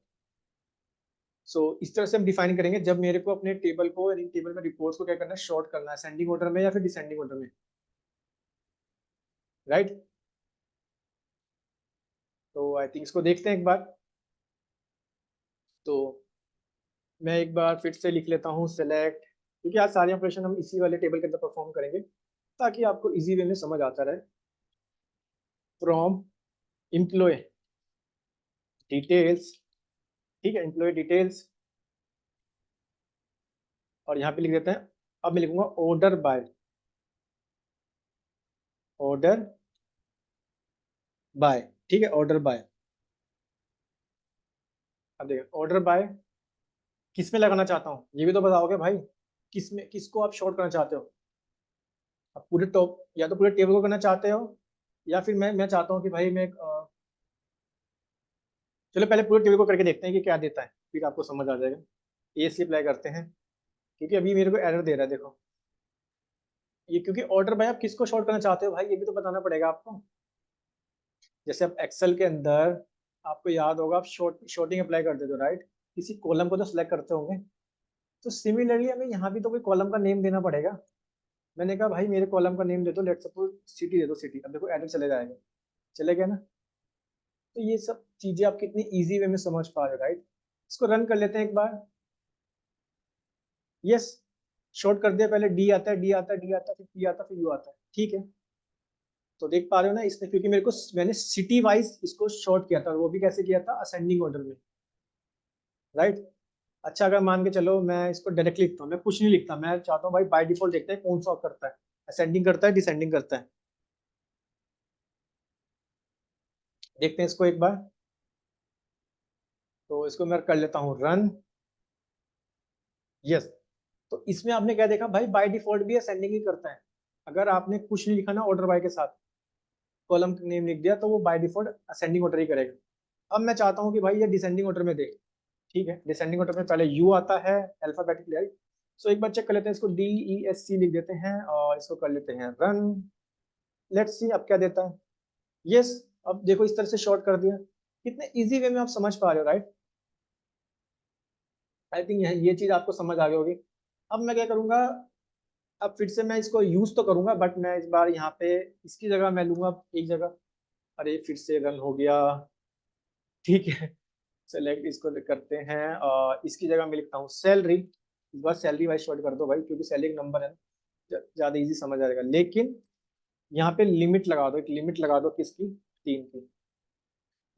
S1: So इस तरह से हम डिफाइन करेंगे जब मेरे को अपने टेबल को, यानी टेबल में रिपोर्ट्स को क्या करना है, शॉर्ट करना है, असेंडिंग ऑर्डर में या फिर डिसेंडिंग ऑर्डर में, राइट। तो आई थिंक इसको देखते हैं एक बार, तो मैं एक बार फिर से लिख लेता हूँ सेलेक्ट, क्योंकि आज सारे ऑपरेशन हम इसी वाले टेबल के अंदर परफॉर्म करेंगे ताकि आपको इजी वे में समझ आता रहे। फ्रॉम एम्प्लॉय डिटेल्स, ठीक है, एम्प्लॉय डिटेल्स, और यहाँ पे लिख देते हैं, अब मैं लिखूंगा ऑर्डर बाय, ऑर्डर बाय, ठीक है, ऑर्डर बाय। अब देखिए ऑर्डर बाय किस में लगाना चाहता हूँ ये भी तो बताओगे भाई, किस में, किसको आप शॉर्ट करना चाहते हो। आप पूरे टॉप या तो पूरे टेबल को करना चाहते हो, या फिर मैं चाहता हूँ कि भाई मैं चलो पहले पूरे टेबल को करके देखते हैं कि क्या देता है, फिर आपको समझ आ जाएगा। ये इसलिए अप्लाई करते हैं क्योंकि अभी मेरे को एरर दे रहा है, देखो ये, क्योंकि ऑर्डर बाय आप किसको शॉर्ट करना चाहते हो भाई, ये भी तो बताना पड़ेगा आपको। जैसे आप एक्सेल के अंदर, आपको याद होगा, आप शॉर्टिंग अप्लाई करते थे राइट, किसी कॉलम को तो सिलेक्ट करते होंगे। तो सिमिलरली हमें यहाँ भी तो कोई कॉलम का नेम देना पड़ेगा। मैंने कहा भाई मेरे कॉलम का नेम दे दो, लेट सपोज सिटी दे दो, सिटी। अब देखो एरर चले जाएगा, चले गया ना। तो ये सब चीजें आप कितनी इजी वे में समझ पा रहे हो राइट। इसको रन कर लेते हैं एक बार। यस, शॉर्ट कर दिया, पहले डी आता है, डी आता है, डी आता है, फिर पी आता है, फिर यू आता है, ठीक है। तो देख पा रहे हो ना इसने, क्योंकि मेरे को, मैंने सिटी वाइज इसको शॉर्ट किया था, और वो भी कैसे किया था, असेंडिंग ऑर्डर में, राइट। अच्छा अगर मान के चलो मैं इसको डायरेक्टली लिखता हूँ, मैं कुछ नहीं लिखता, मैं चाहता हूँ भाई बाय डिफॉल्ट देखते हैं कौन सा करता है, असेंडिंग करता है डिसेंडिंग करता है। देखते हैं इसको एक बार। तो इसको मैं कर लेता हूँ रन। यस, तो इसमें आपने क्या देखा भाई, बाय डिफॉल्ट भी असेंडिंग ही करता है। अगर आपने कुछ नहीं लिखा ना ऑर्डर बाय के साथ, कॉलम नेम लिख दिया, तो वो बाय डिफॉल्ट असेंडिंग ऑर्डर ही करेगा। अब मैं चाहता हूँ कि भाई ये डिसेंडिंग ऑर्डर में दे, ठीक है। डिसेंडिंग ऑर्डर में पहले यू आता है, अल्फाबेटिकली राइट। सो एक बार चेक कर लेते हैं, इसको DESC लिख देते हैं और इसको कर लेते हैं रन। लेट्स सी अब क्या देता है। यस, अब देखो इस तरह से शॉर्ट कर दिया, कितने इजी वे में आप समझ पा रहे हो राइट। आई थिंक ये चीज आपको समझ आ गई होगी। अब मैं क्या करूंगा, अब फिर से मैं इसको यूज तो करूंगा, बट मैं इस बार यहाँ पे इसकी जगह मैं लूंगा एक जगह। अरे फिर से रन हो गया, ठीक है। सेलेक्ट इसको करते हैं और इसकी जगह मैं लिखता हूँ सैलरी। इस बार सैलरी वाइज शॉर्ट कर दो भाई, क्योंकि सैलरी एक नंबर है ना, ज्यादा इजी समझ आएगा। लेकिन यहाँ पे लिमिट लगा दो, एक लिमिट लगा दो किसकी, 3 की।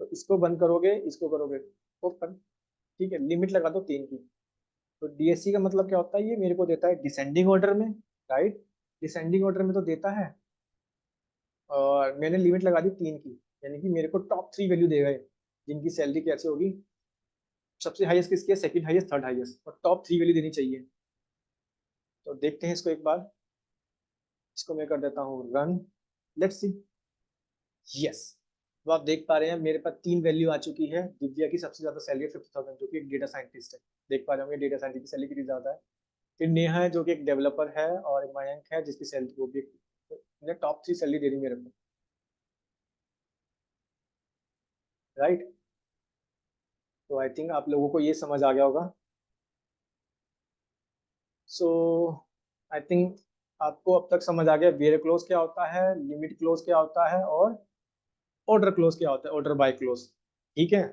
S1: तो इसको बंद करोगे, इसको करोगे ओपन, ठीक है, लिमिट लगा दो 3 की। तो DSC का मतलब क्या होता है, ये मेरे को देता है डिसेंडिंग ऑर्डर में, राइट। डिसेंडिंग ऑर्डर में तो देता है, और मैंने लिमिट लगा दी 3 की, यानी कि मेरे को टॉप 3 वैल्यू देगा ये, जिनकी सैलरी कैसे होगी, सबसे हाईएस्ट किसकी है, सेकंड हाईएस्ट, थर्ड हाईएस्ट, और टॉप 3 वैल्यू देनी चाहिए। तो देखते हैं इसको एक बार। इसको मैं कर देता हूँ रन। Let's see. यस, तो आप देख पा रहे हैं मेरे पास 3 वैल्यू आ चुकी है। दिव्या की सबसे ज्यादा सैलरी है 50,000, जो कि एक डेटा साइंटिस्ट है। देख पा रहे होंगे डेटा साइंटिस्ट की सैलरी कितनी ज्यादा है। फिर नेहा है जो कि एक डेवलपर है, और एक मयंक है जिसकी सैलरी वो भी, टॉप 3 सैलरी दे रही मेरे को, राइट। तो आई थिंक आप लोगों को ये समझ आ गया होगा। सो आई थिंक आपको अब तक समझ आ गया वेयर क्लोज क्या होता है, लिमिट क्लोज क्या होता है, और ऑर्डर क्लोज क्या होता है, ऑर्डर बाय क्लोज, ठीक है।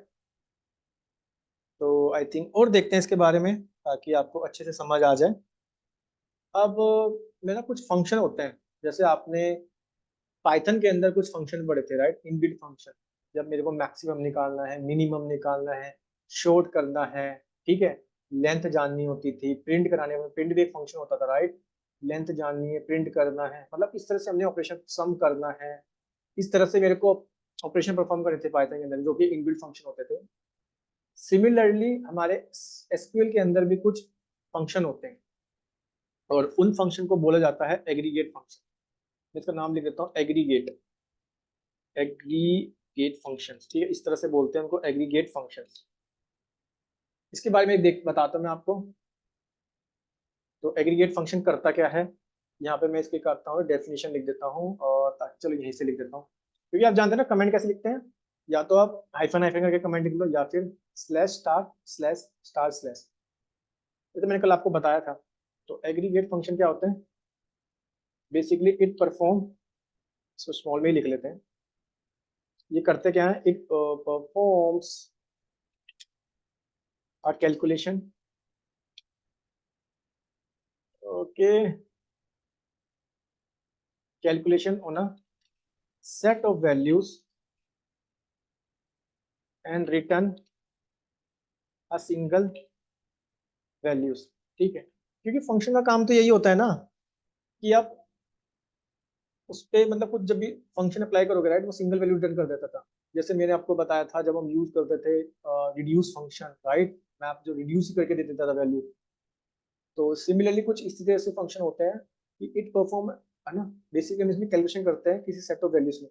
S1: तो आई थिंक और देखते हैं इसके बारे में, ताकि आपको अच्छे से समझ आ जाए। अब मेरा कुछ फंक्शन होते हैं, जैसे आपने पाइथन के अंदर कुछ फंक्शन पढ़े थे राइट, इनबिल्ट फंक्शन। जब मेरे को मैक्सिमम निकालना है, मिनिमम निकालना है, शॉर्ट करना है, ठीक है, लेंथ जाननी होती थी, प्रिंट कराने में, प्रिंट भी एक फंक्शन होता था राइट। लेंथ जाननी है, प्रिंट करना है, मतलब इस तरह से हमने ऑपरेशन सम करना है, इस तरह से मेरे को ऑपरेशन परफॉर्म करने थे पाइथन के अंदर, जो कि इनबिल्ट फंक्शन होते थे। सिमिलरली हमारे SQL के अंदर भी कुछ फंक्शन होते हैं, और उन फंक्शन को बोला जाता है एग्रीगेट फंक्शन। मैं इसका नाम लिख देता हूँ एग्रीगेट, एग्रीगेट फंक्शंस, ठीक है, इस तरह से बोलते हैं उनको, एग्रीगेट फंक्शंस। इसके बारे में देख बताता हूँ मैं आपको। तो एग्रीगेट फंक्शन करता क्या है, यहाँ पे मैं इसके करता हूँ डेफिनेशन लिख देता हूँ, और चलो यहीं से लिख देता हूँ, क्योंकि आप जानते हैं ना कमेंट कैसे लिखते हैं, या तो आप हाइफन हाइफन करके कमेंट लिख लो, या फिर slash star slash star slash. ये तो मैंने कल आपको बताया था। तो एग्रीगेट फंक्शन क्या होते हैं, बेसिकली इट परफॉर्म, इसको स्मॉल में ही लिख लेते हैं। ये करते क्या है, it performs a calculation, okay, calculation on a set of values and return a single values, ठीक है। क्योंकि फंक्शन का काम तो यही होता है ना कि आप उस पे मतलब कुछ जब भी फंक्शन अप्लाई करोगे राइट, वो सिंगल वैल्यू रिटर्न कर देता था। जैसे मैंने आपको बताया था जब हम यूज करते थे रिड्यूस फंक्शन राइट, मैं आप जो रिड्यूस करके दे देता था वैल्यू। तो सिमिलरली कुछ इसी तरह से फंक्शन होते हैं कि इट परफॉर्म, है ना। बेसिकली हम इसमें कैलकुलेशन करते हैं किसी सेट ऑफ वैल्यूज में।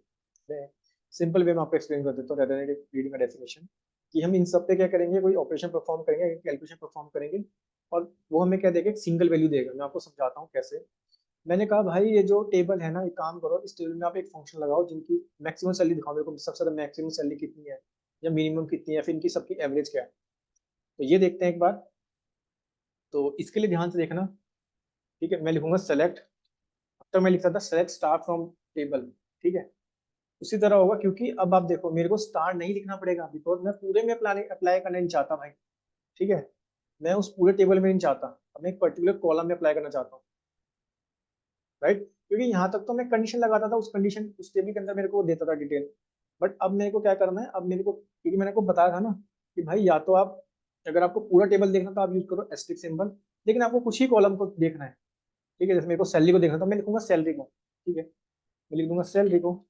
S1: मैं सिंपल वे में आपको एक्सप्लेन कर देता हूँ रेदर देन रीडिंग का डेफिनेशन, कि हम इन सब पे क्या करेंगे, कोई ऑपरेशन परफॉर्म करेंगे, कैलकुलेशन परफॉर्म करेंगे, और वो हमें क्या देगा, एक सिंगल वैल्यू देगा। मैं आपको समझाता हूँ कैसे। मैंने कहा भाई ये जो टेबल है ना, एक काम करो, इस टेबल में आप एक फंक्शन लगाओ जिनकी मैक्सिमम सैलरी दिखाओ मेरे को, सबसे ज्यादा मैक्सिमम सैलरी कितनी है या मिनिमम कितनी है, फिर इनकी सबकी एवरेज क्या है। तो ये देखते हैं एक बार। तो इसके लिए ध्यान से देखना। ठीक है, मैं लिखूंगा सेलेक्ट, अब तक मैं लिखता था सेलेक्ट स्टार फ्रॉम टेबल। ठीक है, उसी तरह होगा, क्योंकि अब आप देखो मेरे को स्टार नहीं लिखना पड़ेगा, बिकॉज मैं पूरे में अप्लाई अप्लाई करना नहीं चाहता भाई। ठीक है, मैं उस पूरे टेबल में नहीं चाहता, अब मैं एक पर्टिकुलर कॉलम में अप्लाई करना चाहता हूँ। राइट, क्योंकि यहाँ तक तो मैं कंडीशन लगाता था, उस कंडीशन उस टेबल के अंदर मेरे को देता था डिटेल। बट अब मेरे को क्या करना है, अब मेरे को, क्योंकि मैंने को बताया था ना कि भाई या तो आप, अगर आपको पूरा टेबल देखना तो आप यूज करो एस्टेरिक सिंबल, लेकिन आपको कुछ ही कॉलम को देखना है। ठीक है, जैसे मेरे को सैलरी को देखना, तो मैं लिखूंगा सैलरी को। ठीक है, मैं लिख दूंगा सैलरी को।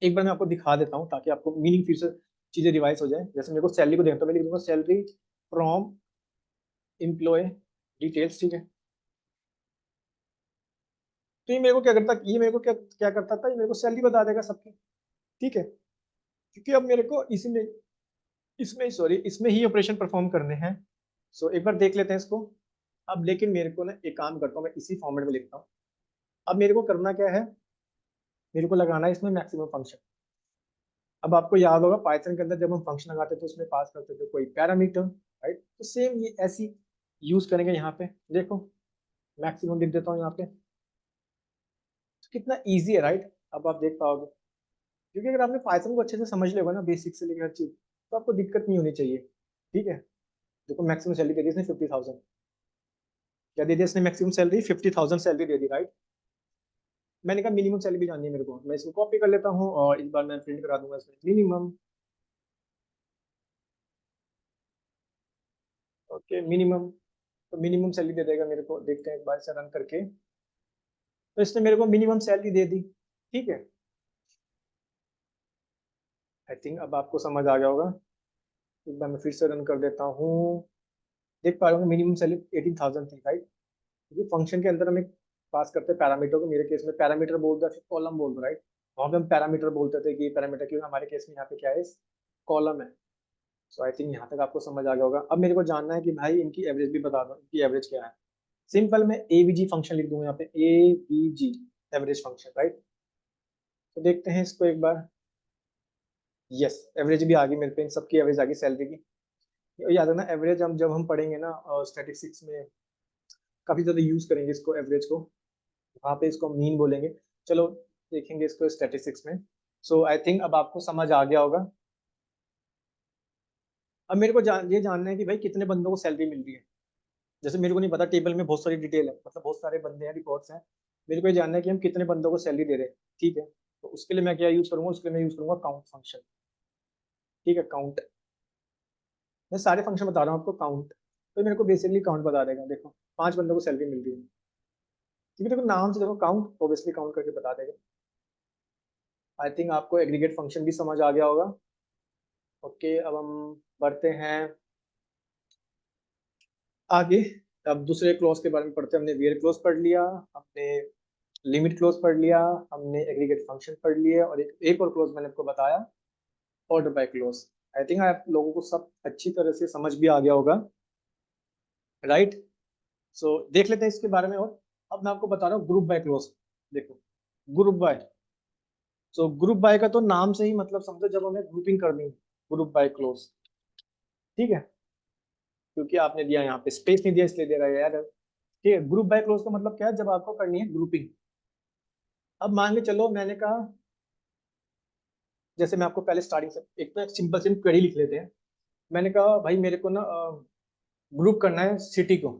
S1: एक बार मैं आपको दिखा देता हूँ ताकि आपको मीनिंग फिर से चीजें रिवाइज हो जाए। जैसे मेरे को सैलरी को देखना, तो मैं लिख दूंगा सैलरी फ्रॉम एम्प्लॉय डिटेल्स। ठीक है, तो ये मेरे को क्या करता, ये मेरे को क्या क्या करता था, ये मेरे को सैलरी बता देगा सबकी। ठीक है, क्योंकि अब मेरे को इसमें इसमें सॉरी इसमें ही ऑपरेशन परफॉर्म करने हैं। सो एक बार देख लेते हैं इसको। अब लेकिन मेरे को ना एक काम करता हूँ, मैं इसी फॉर्मेट में लिखता हूँ। अब मेरे को करना क्या है, मेरे को लगाना है इसमें मैक्सिमम फंक्शन। अब आपको याद होगा पाइथन के अंदर जब हम फंक्शन लगाते थे तो उसमें पास करते थे कोई पैरामीटर, राइट। तो सेम ये ऐसी यूज करेंगे यहाँ पे। देखो मैक्सिमम लिख देता हूँ यहाँ पे, तो कितना इजी है राइट। अब आप देख पाओगे, क्योंकि अगर आपने पाइथन को अच्छे से समझ लिया होगा ना, बेसिक से लेकर हर चीज, तो आपको दिक्कत नहीं होनी चाहिए। ठीक है, देखो मैक्सिमम सैलरी दे दी इसने 50,000। क्या दे दिया इसने, मैक्सिमम सैलरी 50,000 सैलरी दे दी राइट। मैंने कहा मिनिमम सैलरी भी जाननी है मेरे को, मैं इसको कॉपी कर लेता हूँ और इस बार मैं प्रिंट करा दूंगा इसमें मिनिमम। ओके मिनिमम, तो मिनिमम सैलरी दे देगा मेरे को, देखते हैं एक बार से रन करके। तो इसने मेरे को मिनिमम सैलरी दे दी। ठीक है, आई थिंक अब आपको समझ आ गया होगा। एक बार मैं फिर से रन कर देता हूँ। देख पा रहे होंगे मिनिमम सैलरी 18,000 थी राइट। क्योंकि फंक्शन के अंदर हमें पास करते हैं पैरामीटर को, मेरे केस में पैरामीटर बोल दो फिर कॉलम बोल दो राइट। वहां पे हम पैरामीटर बोलते थे कि ये पैरामीटर, क्योंकि हमारे केस में यहाँ पे क्या है, कॉलम है। सो आई थिंक यहाँ तक आपको समझ आ गया होगा। अब मेरे को जानना है कि भाई इनकी एवरेज भी बता दो, इनकी एवरेज क्या है। सिंपल मैं एवीजी फंक्शन लिख दूंगा यहाँ पे, एवीजी एवरेज फंक्शन राइट। तो देखते हैं इसको एक बार। यस, एवरेज भी आ गई मेरे पे, इन सबकी एवरेज आ गई सैलरी की। याद है ना एवरेज, हम जब हम पढ़ेंगे ना स्टैटिस्टिक्स में काफी ज्यादा यूज करेंगे इसको, एवरेज को। वहाँ पे इसको मीन बोलेंगे। चलो देखेंगे इसको स्टैटिस्टिक्स में। सो आई थिंक अब आपको समझ आ गया होगा। अब मेरे को ये जानना है कि भाई कितने बंदों को सैलरी मिल रही है। जैसे मेरे को नहीं पता, टेबल में बहुत सारी डिटेल है, मतलब बहुत सारे बंदे हैं, रिकॉर्ड्स हैं। मेरे को ये जानना है कि हम कितने बंदों को सैलरी दे रहे हैं। ठीक है, तो उसके लिए मैं क्या यूज करूंगा, उसके लिए मैं यूज करूंगा काउंट फंक्शन। ठीक है, काउंट, मैं सारे फंक्शन बता रहा हूँ आपको, काउंट तो मेरे को बेसिकली काउंट बता देगा। देखो 5 बंदों को सैलरी मिल रही है, क्योंकि देखो नाम से देखो काउंट, ऑब्वियसली काउंट करके बता देगा। आई थिंक आपको एग्रीगेट फंक्शन भी समझ आ गया होगा। ओके, अब हम बढ़ते हैं आगे। अब दूसरे क्लॉज के बारे में पढ़ते हैं। हमने वेयर क्लॉज पढ़ लिया, हमने लिमिट क्लॉज पढ़ लिया, हमने एग्रीगेट फंक्शन पढ़ लिए, और एक और क्लॉज मैंने आपको बताया, order by clause. I think आप लोगों को सब अच्छी तरह से समझ भी आ गया होगा राइट। सो देख लेते हैं इसके बारे में। और अब मैं आपको बता रहा हूँ ग्रुप बाय क्लॉज। देखो group by, so group by का तो नाम से ही मतलब समझो, जब हमें ग्रुपिंग करनी है, ग्रुप बाय क्लॉज। ठीक है, क्योंकि आपने दिया यहाँ पे स्पेस नहीं दिया इसलिए दे रहा है यार। ठीक है, ग्रुप बाय क्लोज का मतलब क्या है, जब आपको करनी है ग्रुपिंग। अब मान के चलो मैंने कहा, जैसे मैं आपको पहले स्टार्टिंग से एक तो सिंपल सिंपल क्वेरी लिख लेते हैं। मैंने कहा भाई मेरे को ना ग्रुप करना है सिटी को,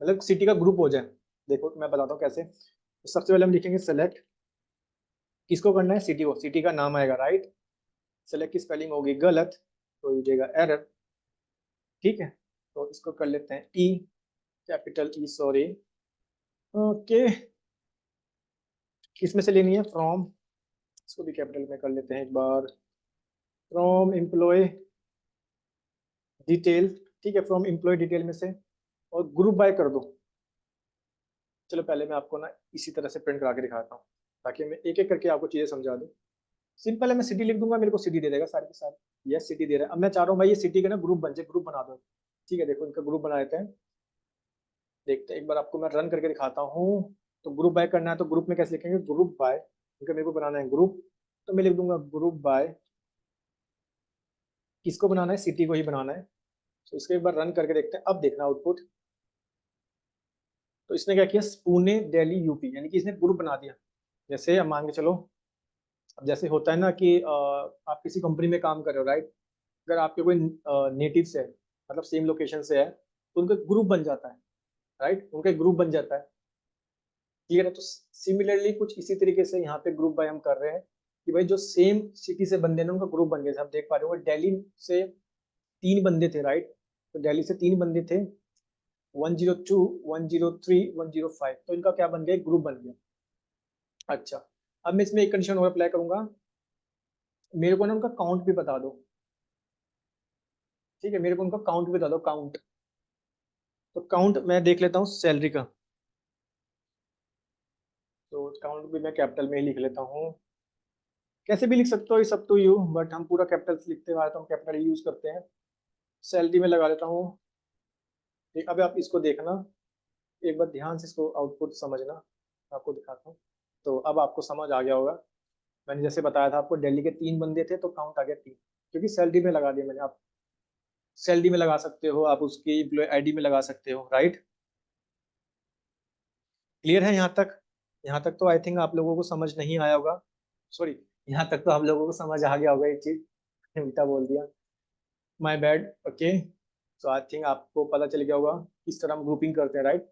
S1: मतलब सिटी का ग्रुप हो जाए। देखो मैं बताता हूँ कैसे। तो सबसे पहले हम लिखेंगे सेलेक्ट, किसको करना है, सिटी को, सिटी का नाम आएगा राइट। सेलेक्ट की स्पेलिंग होगी गलत, तो ये देगा एरर। ठीक है, तो इसको कर लेते हैं ई। कैपिटल ई, सॉरी, ओके, किस में से लेनी है, फ्रॉम, इसको भी कैपिटल में कर लेते हैं एक बार, फ्रॉम एम्प्लॉय डिटेल, ठीक है, फ्रॉम एम्प्लॉय डिटेल में से, और ग्रुप बाय कर दो। चलो पहले मैं आपको ना इसी तरह से प्रिंट करा के दिखाता हूँ, ताकि मैं एक एक करके आपको चीजें समझा दूँ। सिंपल है, मैं सिटी लिख दूंगा, मेरे को सिटी दे देगा सारी की सारी। यस, सिटी दे रहा है। अब मैं चाह रहा हूँ भाई ये सिटी का ना ग्रुप बन जाए, ग्रुप बना दो। ठीक है, देखो इनका ग्रुप बना देते हैं, देखते हैं एक बार, आपको मैं रन करके दिखाता हूँ। तो ग्रुप बाय करना है तो ग्रुप में कैसे लिखेंगे, ग्रुप बाय, इनका मेरे को बनाना है ग्रुप, तो मैं लिख दूंगा ग्रुप बाय, किसको बनाना है, सिटी को ही बनाना है। तो इसको एक बार रन करके देखते हैं, अब देखना आउटपुट। तो इसने क्या किया, पुणे दिल्ली यूपी, यानी कि इसने ग्रुप बना दिया। जैसे अब मान के चलो, अब जैसे होता है ना कि आप किसी कंपनी में काम कर रहे हो, राइट, अगर आपके कोई नेटिव से है, मतलब सेम लोकेशन से है, तो उनका ग्रुप बन जाता है, राइट, उनका ग्रुप बन जाता है। क्लियर है, तो सिमिलरली कुछ इसी तरीके से यहाँ पे ग्रुप बाय हम कर रहे हैं, कि भाई जो सेम सिटी से बंदे हैं उनका ग्रुप बन गया। आप देख पा रहे हो दिल्ली से 3 बंदे थे, राइट, तो दिल्ली से 3 बंदे थे, 102, 103, 105, तो इनका क्या बन गया, ग्रुप बन गया। अच्छा, अब मैं इसमें एक कंडीशन और अप्लाई करूंगा, मेरे को ना उनका काउंट भी बता दो। ठीक है, मेरे को उनका काउंट भी बता दो, काउंट। तो काउंट मैं देख लेता हूँ सैलरी का, तो काउंट भी मैं कैपिटल में ही लिख लेता हूँ। कैसे भी लिख सकते हो, इस सब टू यू, बट हम पूरा कैपिटल से लिखते हुए आए तो हम कैपिटल यूज करते हैं। सैलरी में लगा लेता हूँ। ठीक, अब आप इसको देखना, एक बार ध्यान से इसको आउटपुट समझना, आपको दिखाता हूँ। तो अब आपको समझ आ गया होगा, मैंने जैसे बताया था आपको, दिल्ली के 3 बंदे थे तो काउंट आ गया 3, क्योंकि सैलरी में लगा दिया मैंने। आप सैलरी में लगा सकते हो, आप उसकी एम्प्लॉय आईडी में लगा सकते हो, राइट। क्लियर है यहाँ तक, यहाँ तक तो आई थिंक आप लोगों को समझ नहीं आया होगा, सॉरी, यहाँ तक तो आप लोगों को समझ आ गया होगा, एक चीज उल्टा बोल दिया, my bad, okay. So I think आपको पता चल गया होगा किस तरह हम ग्रुपिंग करते हैं, राइट।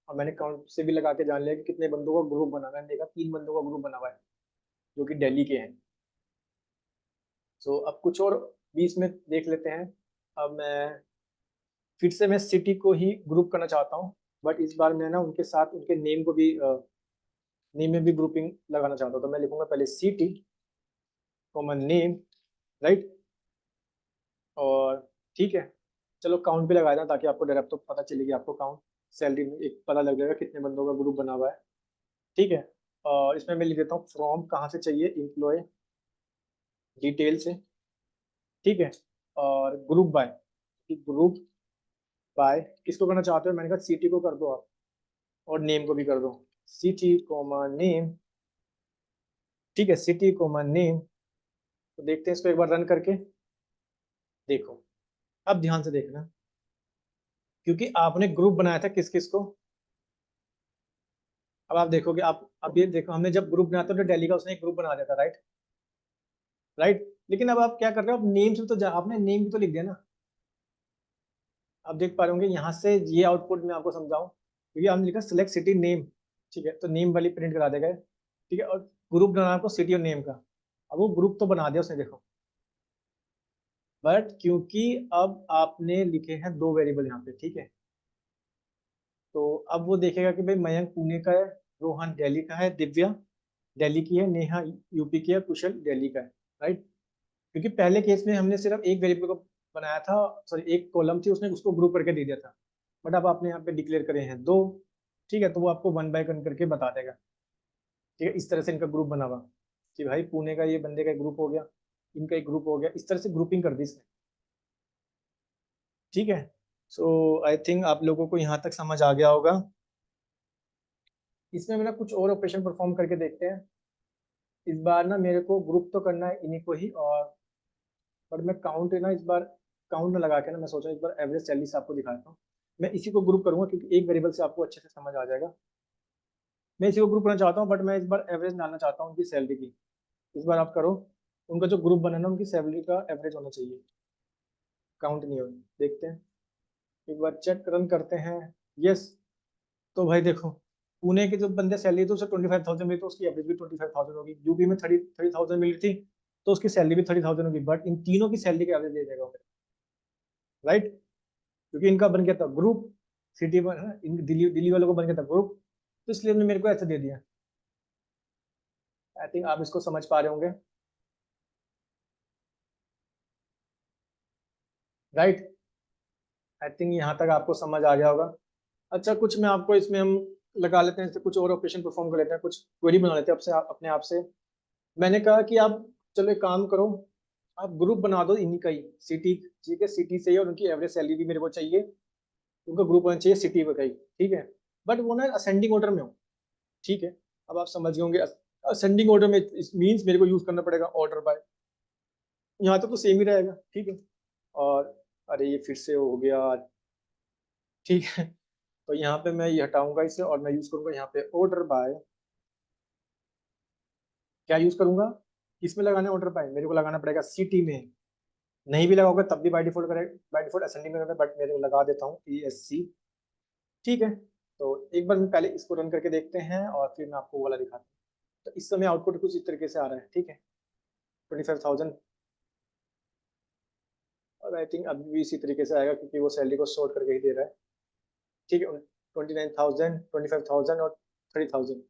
S1: और मैंने काउंट से भी लगा के जान लिया कि कितने बंदों का ग्रुप बना, मैंने देखा 3 बंदों का ग्रुप बना हुआ है, जो कि दिल्ली के हैं। सो अब कुछ और 20 में देख लेते हैं। अब मैं फिर से मैं सिटी को ही ग्रुप करना चाहता हूँ, बट इस बार मैं ना उनके साथ उनके नेम को भी नेम में भी ग्रुपिंग लगाना चाहता हूँ। तो मैं लिखूंगा पहले सिटी कॉमन नेम, राइट, और ठीक है, चलो काउंट भी लगा देना, ताकि आपको डायरेक्ट तो पता चलेगी, आपको काउंट सैलरी में एक पता लग जाएगा कितने बंदों का ग्रुप बना हुआ है। ठीक है, और इसमें मैं लिख देता हूँ फ्रॉम, कहाँ से चाहिए, एम्प्लॉय डिटेल से, ठीक है, और ग्रुप बाय, ग्रुप बाय किसको करना चाहते हो, मैंने कहा सिटी को कर दो आप, और नेम को भी कर दो, सिटी कोमा नेम, ठीक है, सिटी कोमा नेम। तो देखते हैं इसको एक बार रन करके, देखो, अब ध्यान से देखना, क्योंकि आपने ग्रुप बनाया था किस किस को। अब आप देखोगे, आप अब ये देखो, हमने जब ग्रुप बनाया था तो दिल्ली का उसने एक ग्रुप बना दिया था, राइट, राइट, लेकिन अब आप क्या कर रहे हो, अब नेम से तो आपने नेम भी तो लिख दिया ना। आप देख पा रहे होंगे यहाँ से, ये आउटपुट में आपको समझाऊं, क्योंकि हमने लिखा सिलेक्ट सिटी नेम, ठीक है, तो नेम वाली प्रिंट करा देगा, ठीक है, और ग्रुप बनाना आपको सिटी और नेम का। अब वो ग्रुप तो बना दिया उसने, देखो, बट क्योंकि अब आपने लिखे हैं 2 वेरिएबल यहाँ पे, ठीक है, तो अब वो देखेगा कि भाई मयंक पुणे का है, रोहन दिल्ली का है, दिव्या दिल्ली की है, नेहा यूपी की है, कुशल दिल्ली का है, राइट। क्योंकि पहले केस में हमने सिर्फ एक वेरिएबल को बनाया था, सॉरी एक कॉलम थी, उसने उसको ग्रुप करके दे दिया था, बट अब आपने यहाँ पे डिक्लेयर करे हैं 2, ठीक है, तो वो आपको 1 बाय 1 करके बता देगा। ठीक है, इस तरह से इनका ग्रुप बना हुआ, कि भाई पुणे का ये बंदे का ग्रुप हो गया, इनका एक ग्रुप हो गया, इस तरह से ग्रुपिंग कर दी इसने। ठीक है, सो आई थिंक आप लोगों को यहाँ तक समझ आ गया होगा। इसमें मेरा कुछ और ऑपरेशन परफॉर्म करके देखते हैं। इस बार ना मेरे को ग्रुप तो करना है इन्हीं को ही, और पर मैं काउंट है ना, इस बार काउंट ना लगा के ना, मैं सोचा इस बार एवरेज सैलरी से आपको दिखाता हूँ। मैं इसी को ग्रुप करूंगा, क्योंकि एक वेरिएबल से आपको अच्छे से समझ आ जाएगा। मैं इसी को ग्रुप करना चाहता हूँ, बट मैं इस बार एवरेज डालना चाहता हूँ उनकी सैलरी की। इस बार आप करो, उनका जो ग्रुप बना ना, उनकी सैलरी का एवरेज होना चाहिए, काउंट नहीं होगी। देखते हैं, एक बार चेक रन करते हैं। यस, तो भाई देखो, पुणे के जो बंदे सैलरी तो उसे 25,000 मिली, तो उसकी एवरेज भी 25,000 होगी। यूपी में 30,000 मिली थी, तो उसकी सैलरी भी 30,000 होगी, बट इन तीनों की सैलरी का एवरेज दे देगा, राइट, क्योंकि इनका बन गया था ग्रुप, सिटी दिल्ली दिल्ली वालों को बन गया था ग्रुप, तो इसलिए हमने मेरे को ऐसा दे दिया। आई थिंक आप इसको समझ पा रहे होंगे, राइट। आई थिंक यहाँ तक आपको समझ आ गया होगा। अच्छा, कुछ मैं आपको इसमें हम लगा लेते हैं, इससे कुछ और ऑपरेशन परफॉर्म कर लेते हैं, कुछ क्वेरी बना लेते हैं आपसे अपने आप से। मैंने कहा कि आप चलो एक काम करो, आप ग्रुप बना दो इन्हीं का ही, सिटी, ठीक है, सिटी से ही, और उनकी एवरेज सैलरी भी मेरे को चाहिए, उनका ग्रुप होना चाहिए सिटी का ही, ठीक है। बट वो ना असेंडिंग ऑर्डर में हो, ठीक है। अब आप समझ गए होंगे असेंडिंग ऑर्डर में मीन्स मेरे को यूज करना पड़ेगा ऑर्डर बाय, यहाँ तक तो सेम ही रहेगा, ठीक है। और अरे ये फिर से हो गया, ठीक है। तो यहाँ पे मैं ये हटाऊंगा इसे, और मैं यूज करूंगा यहाँ पे ऑर्डर बाय। क्या यूज करूंगा, किसमें लगाना है ऑर्डर बाय, मेरे को लगाना पड़ेगा सिटी में। नहीं भी लगाओगे तब भी बाय डिफॉल्ट करे, बाय डिफॉल्ट असेंडिंग में करता है, बट मेरे को लगा देता हूँ ESC, ठीक है। तो एक बार मैं पहले इसको रन करके देखते हैं, और फिर मैं आपको वो वाला दिखाता हूँ। तो इस समय आउटपुट कुछ इस तरीके से आ रहा है, ठीक है, 25,000। और आई थिंक अभी भी इसी तरीके से आएगा, क्योंकि वो सैलरी को शॉर्ट करके ही दे रहा है, ठीक है। 29,000, 25,000 और 30,000।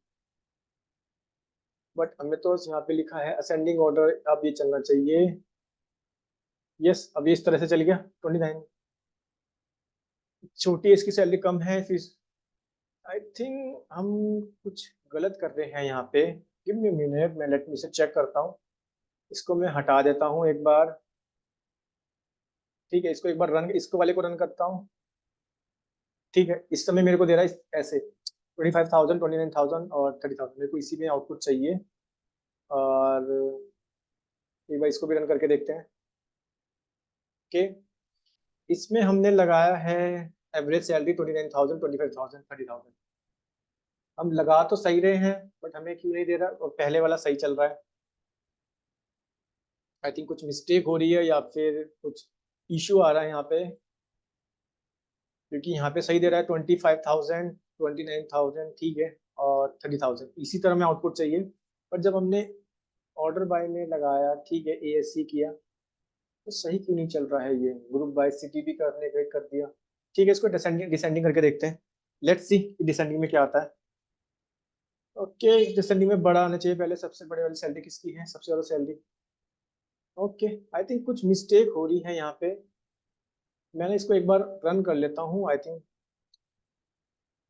S1: बट हमें तो यहाँ पे लिखा है असेंडिंग ऑर्डर, अब ये चलना चाहिए। यस, अब ये इस तरह से चल गया 29। छोटी इसकी सैलरी कम है, फिर आई थिंक हम कुछ गलत कर रहे हैं यहाँ पे। गिव मी मिनट, मैं लेट मी से चेक करता हूँ। इसको मैं हटा देता हूँ एक बार, ठीक है। इसको एक बार रन, इसको वाले को रन करता हूँ, ठीक है। इस समय मेरे को दे रहा है ऐसे 25,000, 29,000 और 30,000, मेरे को इसी में आउटपुट चाहिए। और एक बार इसको भी रन करके देखते हैं कि इसमें हमने लगाया है एवरेज सैलरी 29,000, 25,000, 30,000। हम लगा तो सही रहे हैं, बट हमें क्यों नहीं दे रहा, और पहले वाला सही चल रहा है। आई थिंक कुछ मिस्टेक हो रही है, या फिर कुछ इशू आ रहा है यहाँ पे, क्योंकि यहाँ पे सही दे रहा है 25,000, 29,000, ठीक है, और 30,000, इसी तरह में आउटपुट चाहिए। पर जब हमने ऑर्डर बाय में लगाया, ठीक है, ASC किया, तो सही क्यों नहीं चल रहा है, ये ग्रुप बाय सिटी भी करने का कर दिया, ठीक है। इसको डिसेंडिंग डिसेंडिंग करके देखते हैं, लेट्स सी डिसेंडिंग में क्या आता है। ओके, डिसेंडिंग में बड़ा आना चाहिए पहले, सबसे बड़े वाली सैलरी किसकी है, सबसे ज्यादा सैलरी। ओके, आई थिंक कुछ मिस्टेक हो रही है यहाँ पे। मैंने इसको एक बार रन कर लेता हूँ, आई थिंक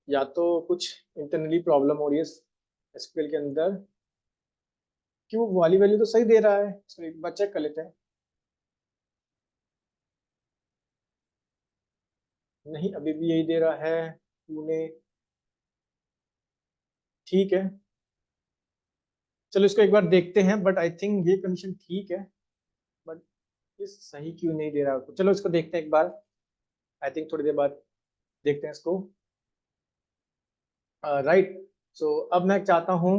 S1: या तो कुछ इंटरनली प्रॉब्लम हो रही है SQL के अंदर, कि वो वाली वैल्यू तो सही दे रहा है, इसको एक बार चेक कर लेते हैं। नहीं, अभी भी यही दे रहा है पुणे, ठीक है। चलो इसको एक बार देखते हैं, बट आई थिंक ये कंडीशन ठीक है, बट ये सही क्यों नहीं दे रहा है, चलो इसको देखते हैं एक बार। आई थिंक थोड़ी देर बाद देखते हैं इसको, राइट। सो अब मैं चाहता हूँ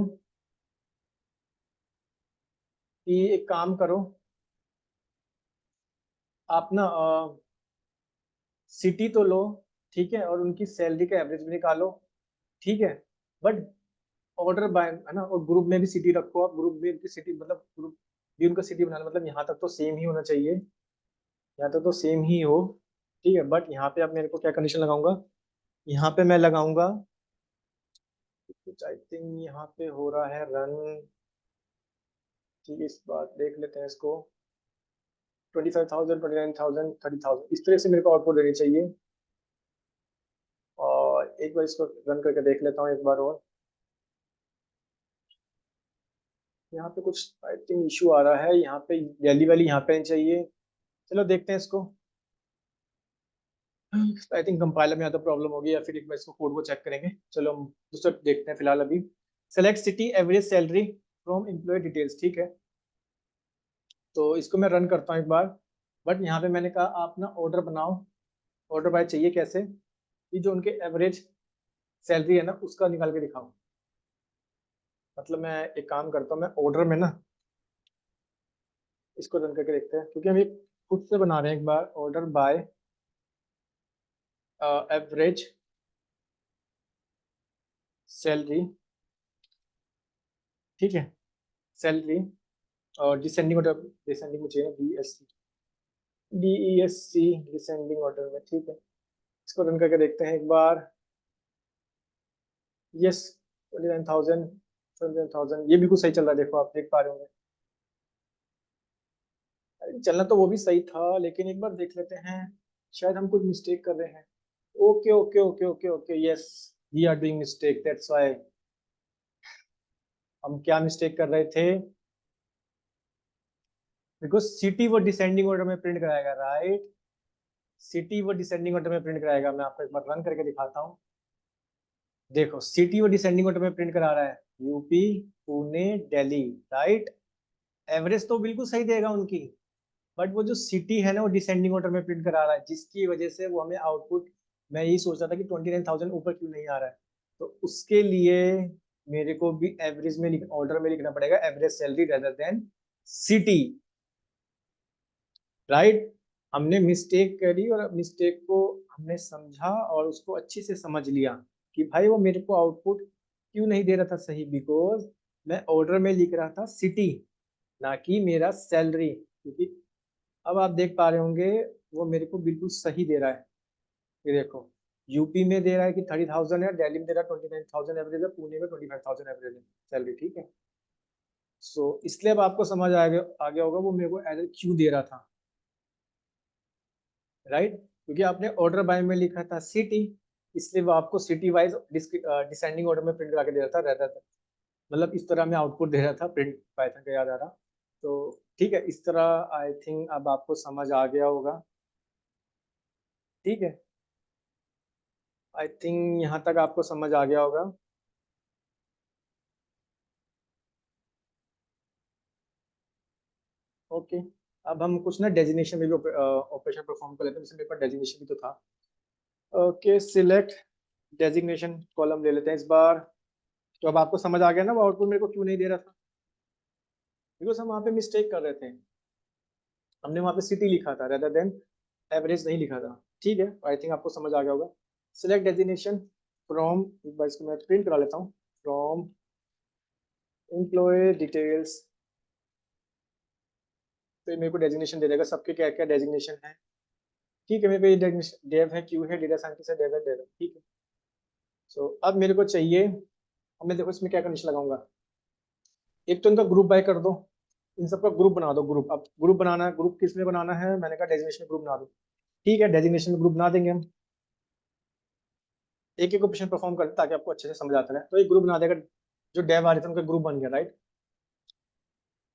S1: कि एक काम करो, आप ना सिटी तो लो, ठीक है, और उनकी सैलरी का एवरेज भी निकालो, ठीक है। बट ऑर्डर बाय है ना, और ग्रुप में भी सिटी रखो, आप ग्रुप में उनकी सिटी, मतलब ग्रुप भी उनका सिटी बनाना, मतलब यहाँ तक तो सेम ही होना चाहिए, यहाँ तक तो सेम ही हो, ठीक है। बट यहाँ पे अब मेरे को क्या कंडीशन लगाऊंगा, यहाँ पे मैं लगाऊंगा कुछ, आई थिंक यहाँ पे हो रहा है रन, ठीक है। इस बार देख लेते हैं इसको, 25,000, 29,000, 30,000, इस तरह से मेरे को आउटपुट देनी चाहिए। और एक बार इसको रन करके देख लेता हूँ एक बार और। यहाँ पे कुछ आई थिंक इशू आ रहा है, यहाँ पे दिल्ली वाली यहाँ पे चाहिए। चलो देखते हैं इसको। आई थिंक कंपाइलर में या तो प्रॉब्लम होगी, या फिर एक बार इसको कोड को चेक करेंगे। चलो हम दूसरा देखते हैं फिलहाल अभी। Select city average salary from employ details, ठीक है। तो इसको मैं रन करता हूँ एक बार। बट यहाँ पे मैंने कहा आप ना ऑर्डर बनाओ, ऑर्डर बाय चाहिए कैसे, कि जो उनके एवरेज सैलरी है ना उसका निकाल के दिखाओ। मतलब मैं एक काम करता हूँ, मैं ऑर्डर में ना इसको रन करके देखते हैं, क्योंकि हम ये खुद से बना रहे हैं। एक बार ऑर्डर बाय एवरेज सैलरी, ठीक है, सैलरी, और डिसेंडिंग ऑर्डर, डिसेंडिंग में चाहिए DSC, DESC डिसेंडिंग ऑर्डर में, ठीक है। इसको रन करके देखते हैं एक बार। यस, 29,000, 29,000 ये बिल्कुल सही चल रहा है, देखो आप देख पा रहे होंगे। अरे चलना तो वो भी सही था, लेकिन एक बार देख लेते हैं, शायद हम कुछ मिस्टेक कर रहे हैं। Okay okay okay okay okay, yes, we are doing mistake, that's why. हम क्या मिस्टेक कर रहे थे? बिकॉज सिटी वो डिसेंडिंग ऑर्डर में प्रिंट कराएगा, राइट। सिटी वो डिसेंडिंग ऑर्डर में प्रिंट कराएगा। मैं आपको एक बार रन करके दिखाता हूँ। देखो सिटी वो डिसेंडिंग ऑर्डर में प्रिंट करा रहा है, UP, Pune, Delhi, right. Average तो बिल्कुल सही देगा उनकी, बट वो जो सिटी है ना वो डिसेंडिंग ऑर्डर में प्रिंट करा रहा है, जिसकी वजह से वो हमें आउटपुट, मैं यही सोच रहा था कि 29,000 ऊपर क्यों नहीं आ रहा है। तो उसके लिए मेरे को भी एवरेज में ऑर्डर में लिखना पड़ेगा, average salary rather than city, right. हमने मिस्टेक करी और मिस्टेक को हमने समझा और उसको अच्छे से समझ लिया कि भाई वो मेरे को आउटपुट क्यों नहीं दे रहा था सही, बिकॉज मैं ऑर्डर में लिख रहा था सिटी, ना कि मेरा सैलरी। क्योंकि अब आप देख पा रहे होंगे वो मेरे को बिल्कुल सही दे रहा है। ये देखो, यूपी में दे रहा है कि 30,000 है, दिल्ली में दे रहा है 29,000 एवरेज है, पुणे में 25,000 एवरेज है सैलरी, ठीक है। सो इसलिए अब आपको समझ आ गया होगा वो मेरे को एरर क्यों दे रहा था, राइट। क्योंकि आपने ऑर्डर बाय में लिखा था सिटी, इसलिए वो आपको सिटी वाइज डिसेंडिंग ऑर्डर में प्रिंट करा के दे रहा था, रहता था। मतलब इस तरह मैं आउटपुट दे रहा था, प्रिंट पाइथन का याद आ रहा। तो ठीक है, इस तरह आई थिंक अब आपको समझ आ गया होगा, ठीक है। आई थिंक यहाँ तक आपको समझ आ गया होगा। ओके, अब हम कुछ ना डेजिग्नेशन में भी ऑपरेशन परफॉर्म कर लेते हैं, जैसे मेरे पास डेजिग्नेशन भी तो था। ओके, सिलेक्ट डेजिग्नेशन कॉलम ले लेते हैं इस बार। तो अब आपको समझ आ गया ना वो आउटपुट मेरे को क्यों नहीं दे रहा था, बिकॉज हम वहाँ पे मिस्टेक कर रहे थे। हमने वहाँ पे सिटी लिखा था रेदर देन एवरेज नहीं लिखा था, ठीक है। आई थिंक आपको समझ आ गया होगा। सिलेक्ट डेजिग्नेशन फ्रॉम, एक बार इसको मैं प्रिंट करा लेता हूँ, फ्रॉम एम्प्लॉय डिटेल्स। तो ये मेरे को डेजिग्नेशन दे देगा सबके क्या क्या डेजिग्नेशन है, ठीक है। मेरे पे ये डेव है, क्यू है, डेटा साइंटिस्ट है, डेव है, ठीक है। सो अब मेरे को चाहिए, अब मैं देखो इसमें क्या कंडीशन लगाऊंगा। एक तो इनका ग्रुप बाय कर दो, इन सबका ग्रुप बना दो। ग्रुप, अब ग्रुप बनाना है, ग्रुप किस में बनाना है, मैंने कहा डेजिग्नेशन ग्रुप बना दो, ठीक है। डेजिग्नेशन में ग्रुप बना देंगे हम, एक एक ऑपरेशन परफॉर्म करते ताकि आपको अच्छे से समझ आता रहे। तो एक ग्रुप बना देगा, जो डेव आ रहे थे उनका ग्रुप बन गया, राइट।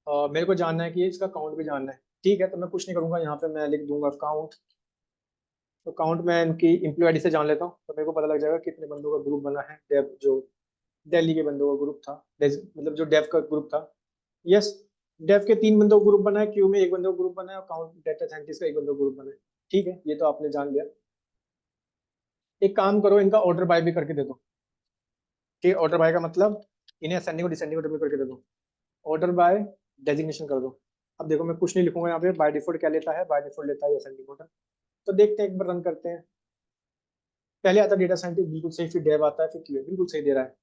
S1: और मेरे को जानना है कि इसका काउंट भी जानना है, ठीक है। तो मैं कुछ नहीं करूंगा, यहाँ पे मैं लिख दूंगा काउंट। तो काउंट में इनकी एम्प्लॉय आईडी से जान लेता हूँ, तो मेरे को पता लग जाएगा कितने बंदों का ग्रुप बना है। डेव जो दिल्ली के बंदों का ग्रुप था, मतलब जो डेव का ग्रुप था, यस। डेव के 3 बंदों का ग्रुप बना है, क्यू में 1 बंदों का ग्रुप बना है, और काउंट डेटा साइंटिस्ट का 1 बंदों का ग्रुप बना है, ठीक है। ये तो आपने जान लिया। एक काम करो, इनका ऑर्डर बाय भी करके दे दो, ठीक है। ऑर्डर बाय का मतलब इन्हें असेंडिंग और डिसेंडिंग ऑर्डर में करके दे दो। ऑर्डर बाय डेजिग्नेशन कर दो। अब देखो मैं कुछ नहीं लिखूंगा यहाँ पे, बाय डिफॉल्ट क्या लेता है, बाय डिफॉल्ट लेता है असेंडिंग ऑर्डर। तो देखते हैं, एक बार रन करते हैं। पहले आता डेटा साइंटिस्ट बिल्कुल सही, फिर डेव आता है, फिर क्यू बिल्कुल सही दे रहा है।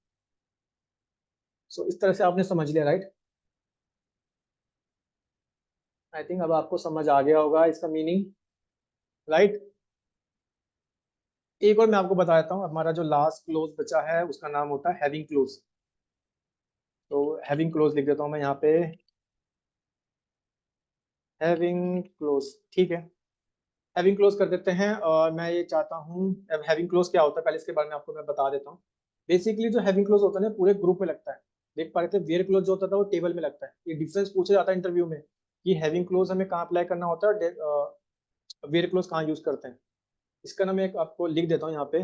S1: सो इस तरह से आपने समझ लिया, राइट। आई थिंक अब आपको समझ आ गया होगा इसका मीनिंग, राइट। एक और मैं आपको बता देता हूँ, हमारा जो लास्ट क्लोज बचा है उसका नाम होता है हैविंग क्लोज। तो हैविंग क्लोज लिख देता हूँ मैं यहाँ पे, हैविंग क्लोज, ठीक है। हैविंग क्लोज कर देते हैं। और मैं ये चाहता हूँ, अब हैविंग क्लोज क्या होता है पहले इसके बारे में आपको मैं बता देता हूँ। बेसिकली जो हैविंग क्लोज होता है ना पूरे ग्रुप में लगता है। देख पा रहे थे वेयर क्लोज जो होता था वो टेबल में लगता है। ये डिफरेंस पूछा जाता है इंटरव्यू में कि हैविंग क्लोज हमें कहाँ अप्लाई करना होता है और वेयर क्लोज कहाँ यूज करते हैं। इसका ना मैं एक आपको लिख देता हूँ यहाँ पे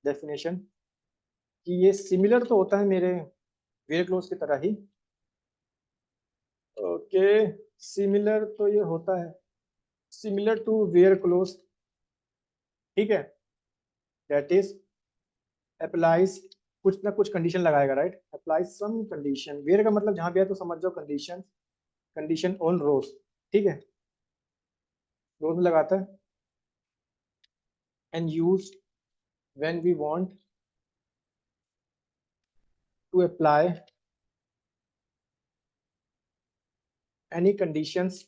S1: डेफिनेशन, कि ये सिमिलर तो होता है मेरे वेयर क्लोज की तरह ही। ओके, सिमिलर तो ये होता है, सिमिलर टू वेयर क्लोज, ठीक है। दैट इज अप्लाइज, कुछ ना कुछ कंडीशन लगाएगा, right. Applies some condition, where का मतलब जहां भी है तो समझ जाओ कंडीशन, कंडीशन ऑन रोज, ठीक है। रोज में लगाता है, and use when we want to apply any conditions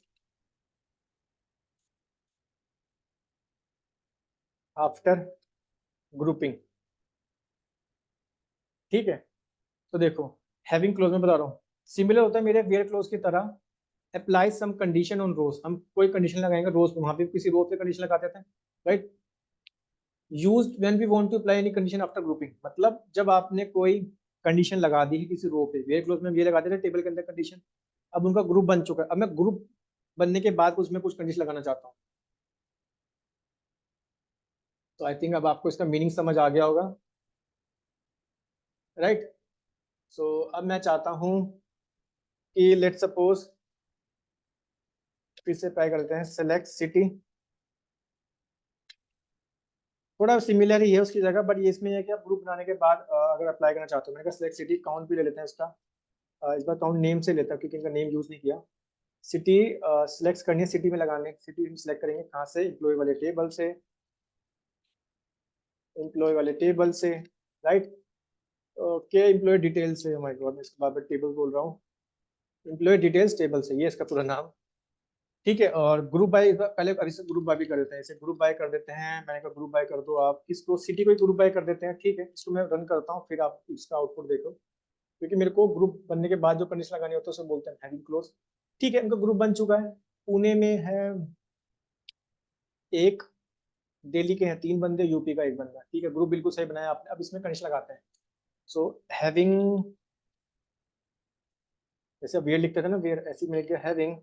S1: after grouping, ठीक है। तो देखो हैविंग क्लोज में बता रहा हूँ, सिमिलर होता है मेरे वेयर क्लोज की तरह। अप्लाई सम कंडीशन ऑन रोज, हम कोई कंडीशन लगाएंगे रोज पे, वहां पे किसी रो पे कंडीशन लगाते थे, right. Used when we want to apply any condition after grouping, मतलब जब आपने कोई कंडीशन लगा दी है किसी रो पे, वेयर क्लोज में हम ये लगाते थे टेबल के अंदर कंडीशन, अब उनका ग्रुप बन चुका है, अब मैं ग्रुप बनने के बाद उसमें कुछ कंडीशन लगाना चाहता हूँ। तो आई थिंक अब आपको इसका मीनिंग समझ आ गया होगा, राइट। सो अब मैं चाहता हूँ कि लेट सपोज फिर से ट्राई करते हैं, सेलेक्ट सिटी, थोड़ा सिमिलर ही है उसकी जगह, बट ये इसमें है कि आप ग्रुप बनाने के बाद अगर अप्लाई करना चाहते हो, मैंने कहा सेलेक्ट सिटी, काउंट भी ले लेते हैं इसका। इस बार काउंट नेम से लेता हूँ क्योंकि इनका नेम यूज नहीं किया। सिटी सिलेक्ट करनी है, सिटी में लगाने, सिटी हम सिलेक्ट करेंगे कहाँ से, एम्प्लॉय वाले टेबल से, एम्प्लॉय वाले टेबल से, राइट। ओके, एम्प्लॉय डिटेल से, माय गॉड मैं इसके बाद टेबल बोल रहा हूँ, एम्प्लॉय डिटेल्स टेबल से, ये इसका पूरा नाम, ठीक है। और ग्रुप बाय पहले, अब इसे ग्रुप बाय भी कर देते हैं, इसे ग्रुप बाय कर देते हैं, मैंने कहा ग्रुप बाय कर दो आप, किसको, सिटी को ग्रुप बाय कर देते हैं, ठीक है। इसको मैं रन करता हूँ, फिर आप इसका आउटपुट देखो, क्योंकि मेरे को ग्रुप बनने के बाद जो कंडीशन लगानी होता है उसे बोलते हैं हैविंग क्लोज, ठीक है। उनका ग्रुप बन चुका है, पुणे में है एक, दिल्ली के हैं 3 बंदे, यूपी का 1 बंदा, ठीक है। ग्रुप बिल्कुल सही बनाया आपने, अब इसमें कंडीशन लगाते हैं। सो हैविंग, जैसे वेयर लिखते थे ना, वेयर, ऐसे मिल गया having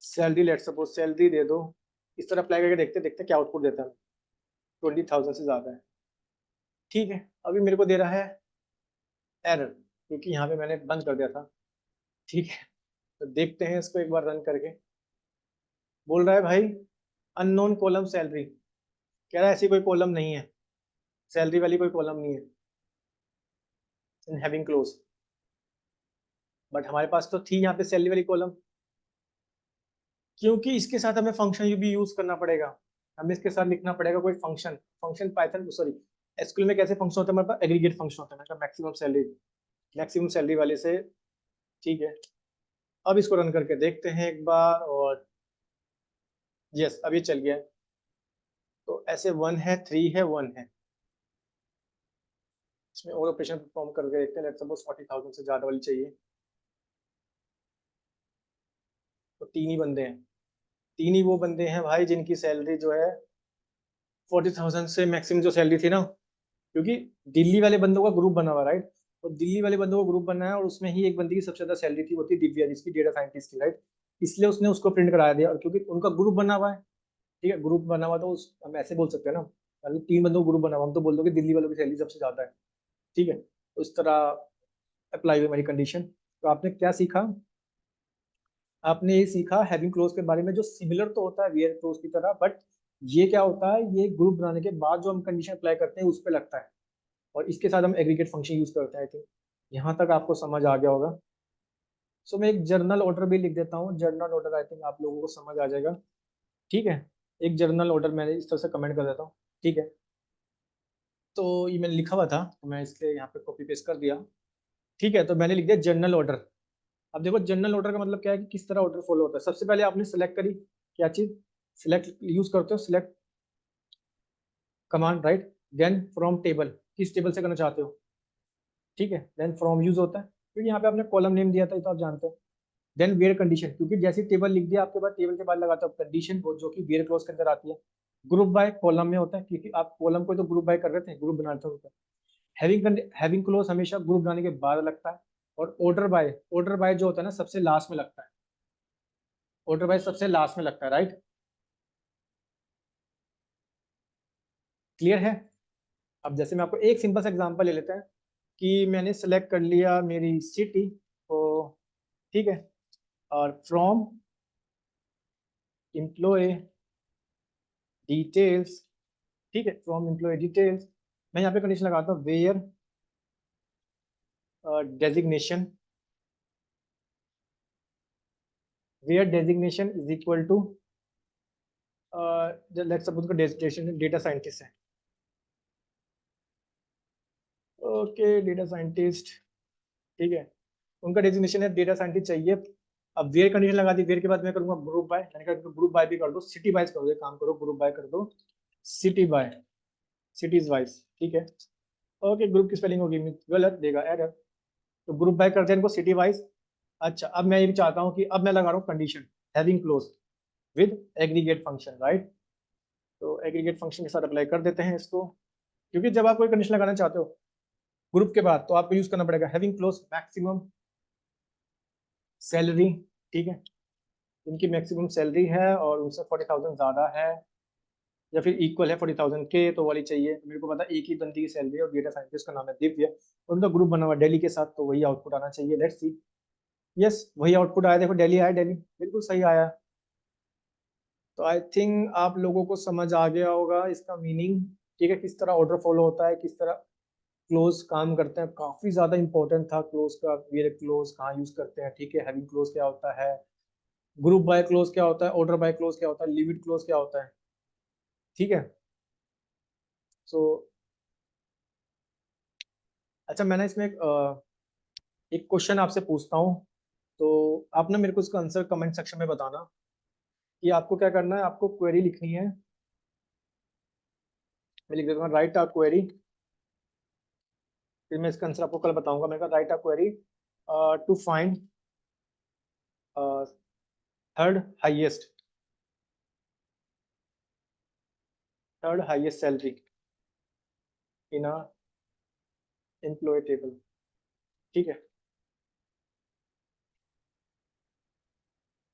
S1: salary, let suppose salary दे दो, इस तरह अप्लाई करके देखते देखते क्या आउटपुट देता है, 20,000 से ज्यादा है, ठीक है। अभी मेरे को दे रहा है एरर, क्योंकि यहाँ पे मैंने बंद कर दिया था, ठीक है। तो देखते हैं इसको एक बार रन करके, बोल रहा है भाई अननोन कॉलम सैलरी, कह रहा है ऐसी कोई कॉलम नहीं है, सैलरी वाली कोई कॉलम नहीं है इन हैविंग क्लोज, बट हमारे पास तो थी यहाँ पे सैलरी वाली कॉलम, क्योंकि इसके साथ हमें फंक्शन भी यूज करना पड़ेगा, हमें इसके साथ लिखना पड़ेगा कोई function, function Python, sorry SQL में कैसे फंक्शन होता है हमारे पास, एग्रीगेट फंक्शन होता है, मतलब मैक्सिमम सैलरी, मैक्सिमम सैलरी वाले से, ठीक है। अब इसको रन करके देखते हैं एक बार, और यस अब ये चल गया है। तो ऐसे 1 है, 3 है, 1 है, इसमें और ऑपरेशन परफॉर्म करके देखते हैं, लेट्स सपोज 40,000 से ज्यादा वाली चाहिए, तो 3 ही बंदे हैं, 3 ही वो बंदे हैं भाई जिनकी सैलरी जो है 40,000 से मैक्सिमम जो सैलरी थी ना, क्योंकि दिल्ली वाले बंदों का ग्रुप बना हुआ, राइट। और दिल्ली वाले बंदों का ग्रुप बना है, और उसमें ही एक बंदी की सबसे ज्यादा सैलरी थी, वो थी दिव्या, जिसकी डेटा साइंटिस्ट थी, राइट। इसलिए उसने उसको प्रिंट करा दिया, और क्योंकि उनका ग्रुप बना हुआ है, ठीक है, ग्रुप बना हुआ, तो हम ऐसे बोल सकते हैं ना, अगर 3 बंदों का ग्रुप बना हुआ, हम तो बोल दो कि दिल्ली वालों की सैलरी सबसे ज्यादा है, ठीक है। तो इस तरह अप्लाई हुई हमारी कंडीशन। तो आपने क्या सीखा, आपने ये सीखा हैविंग क्लोज के बारे में, जो सिमिलर तो होता है वेयर क्लोज की तरह, बट ये क्या होता है, ये ग्रुप बनाने के बाद जो हम कंडीशन अप्लाई करते हैं उस पर लगता है, और इसके साथ हम एग्रीगेट फंक्शन यूज करते हैं, आई थिंक यहाँ तक आपको समझ आ गया होगा। सो मैं एक जर्नल ऑर्डर भी लिख देता हूँ, जर्नल ऑर्डर, आई थिंक आप लोगों को समझ आ जाएगा, ठीक है। एक जर्नल ऑर्डर मैंने इस तरह से कमेंट कर देता हूँ, ठीक है। तो ये मैंने लिखा हुआ था, तो मैं इसलिए यहाँ पे कॉपी पेस्ट कर दिया, ठीक है। तो मैंने लिख दिया जर्नल ऑर्डर। अब देखो जनरल ऑर्डर का मतलब क्या है, कि किस तरह ऑर्डर फॉलो होता है। सबसे पहले आपने सेलेक्ट करी, क्या चीज सिलेक्ट यूज करते हो, select command, right. Then from table, किस टेबल से करना चाहते हो, ठीक है। देन फ्रॉम यूज होता है, क्योंकि यहाँ पे आपने कॉलम नेम दिया था, ये तो आप जानते हो। देन वेयर कंडीशन, क्योंकि जैसे टेबल लिख दिया आपके पास, टेबल के बाद लगाता हो कंडीशन, जो कि वेयर क्लोज के अंदर आती है। ग्रुप बाय कॉलम में होता है, क्योंकि आप कॉलम को तो ग्रुप बाय कर रहे थे, ग्रुप बनाते हो। हैविंग क्लोज हमेशा ग्रुप बनाने के बाद लगता है। और ऑर्डर बाय जो होता है ना, सबसे लास्ट में लगता है, ऑर्डर बाय सबसे लास्ट में लगता है, राइट। क्लियर है। अब जैसे मैं आपको एक सिंपल सा एग्जांपल ले लेते हैं, कि मैंने सेलेक्ट कर लिया मेरी सिटी को, ठीक है। और फ्रॉम एम्प्लॉय डिटेल्स, ठीक है, फ्रॉम एम्प्लॉय डिटेल्स, मैं यहाँ पे कंडीशन लगाता हूँ where designation, where designation is equal to, let's suppose का डेजिग्नेशन डेटा साइंटिस्ट है, ओके डेटा साइंटिस्ट, ठीक है। उनका डेजिग्नेशन है डेटा साइंटिस्ट चाहिए। अब वेयर कंडीशन लगा दी, वेयर के बाद मैं करूंगा ग्रुप बाय, मैंने कहा ग्रुप बाय भी कर दो, सिटी वाइज कर दो, एक काम करो ग्रुप बाय कर दो, सिटी बाय, सिटीज वाइज, ठीक है। ओके, ग्रुप की स्पेलिंग होगी गलत, देगा एरर। तो ग्रुप बाय करते हैं इनको सिटी वाइज। अच्छा, अब मैं ये भी चाहता हूँ कि अब मैं लगा रहा हूँ condition having close with aggregate function, right. तो एग्रीगेट फंक्शन के साथ अप्लाई कर देते हैं इसको, क्योंकि जब आप कोई कंडीशन लगाना चाहते हो ग्रुप के बाद तो आपको यूज करना पड़ेगा हैविंग क्लोज मैक्सिमम सैलरी, ठीक है। इनकी मैक्सिमम सैलरी है और उनसे 40,000 ज़्यादा है या फिर इक्वल है 40,000 के, तो वाली चाहिए। मेरे को पता एक ही बंदी की सैलरी है और डेटा साइंटिस्ट का नाम है दिव्य और उनका ग्रुप बना हुआ है दिल्ली के साथ, तो वही आउटपुट आना चाहिए। Let's see. यस, वही आउटपुट आया, देखो दिल्ली आया, दिल्ली बिल्कुल सही आया। तो आई थिंक आप लोगों को समझ आ गया होगा इसका मीनिंग, ठीक है, किस तरह ऑर्डर फॉलो होता है, किस तरह क्लोज काम करते हैं। काफी ज्यादा इंपॉर्टेंट था क्लोज का, ये क्लोज कहाँ यूज करते हैं, ठीक है। हैविंग क्लोज क्या होता है, ग्रुप बाय क्लोज क्या होता है, ऑर्डर बाय क्लोज क्या होता है, लिमिट क्लोज क्या होता है, ठीक है। सो अच्छा, मैंने इसमें एक क्वेश्चन आपसे पूछता हूँ, तो आप ना मेरे को इसका आंसर कमेंट सेक्शन में बताना कि आपको क्या करना है। आपको क्वेरी लिखनी है, मैं लिख देता हूँ राइट अ क्वेरी, फिर मैं इसका आंसर आपको कल बताऊंगा। मैं कहा write a query to find third highest, third highest salary in a employ table, ठीक है।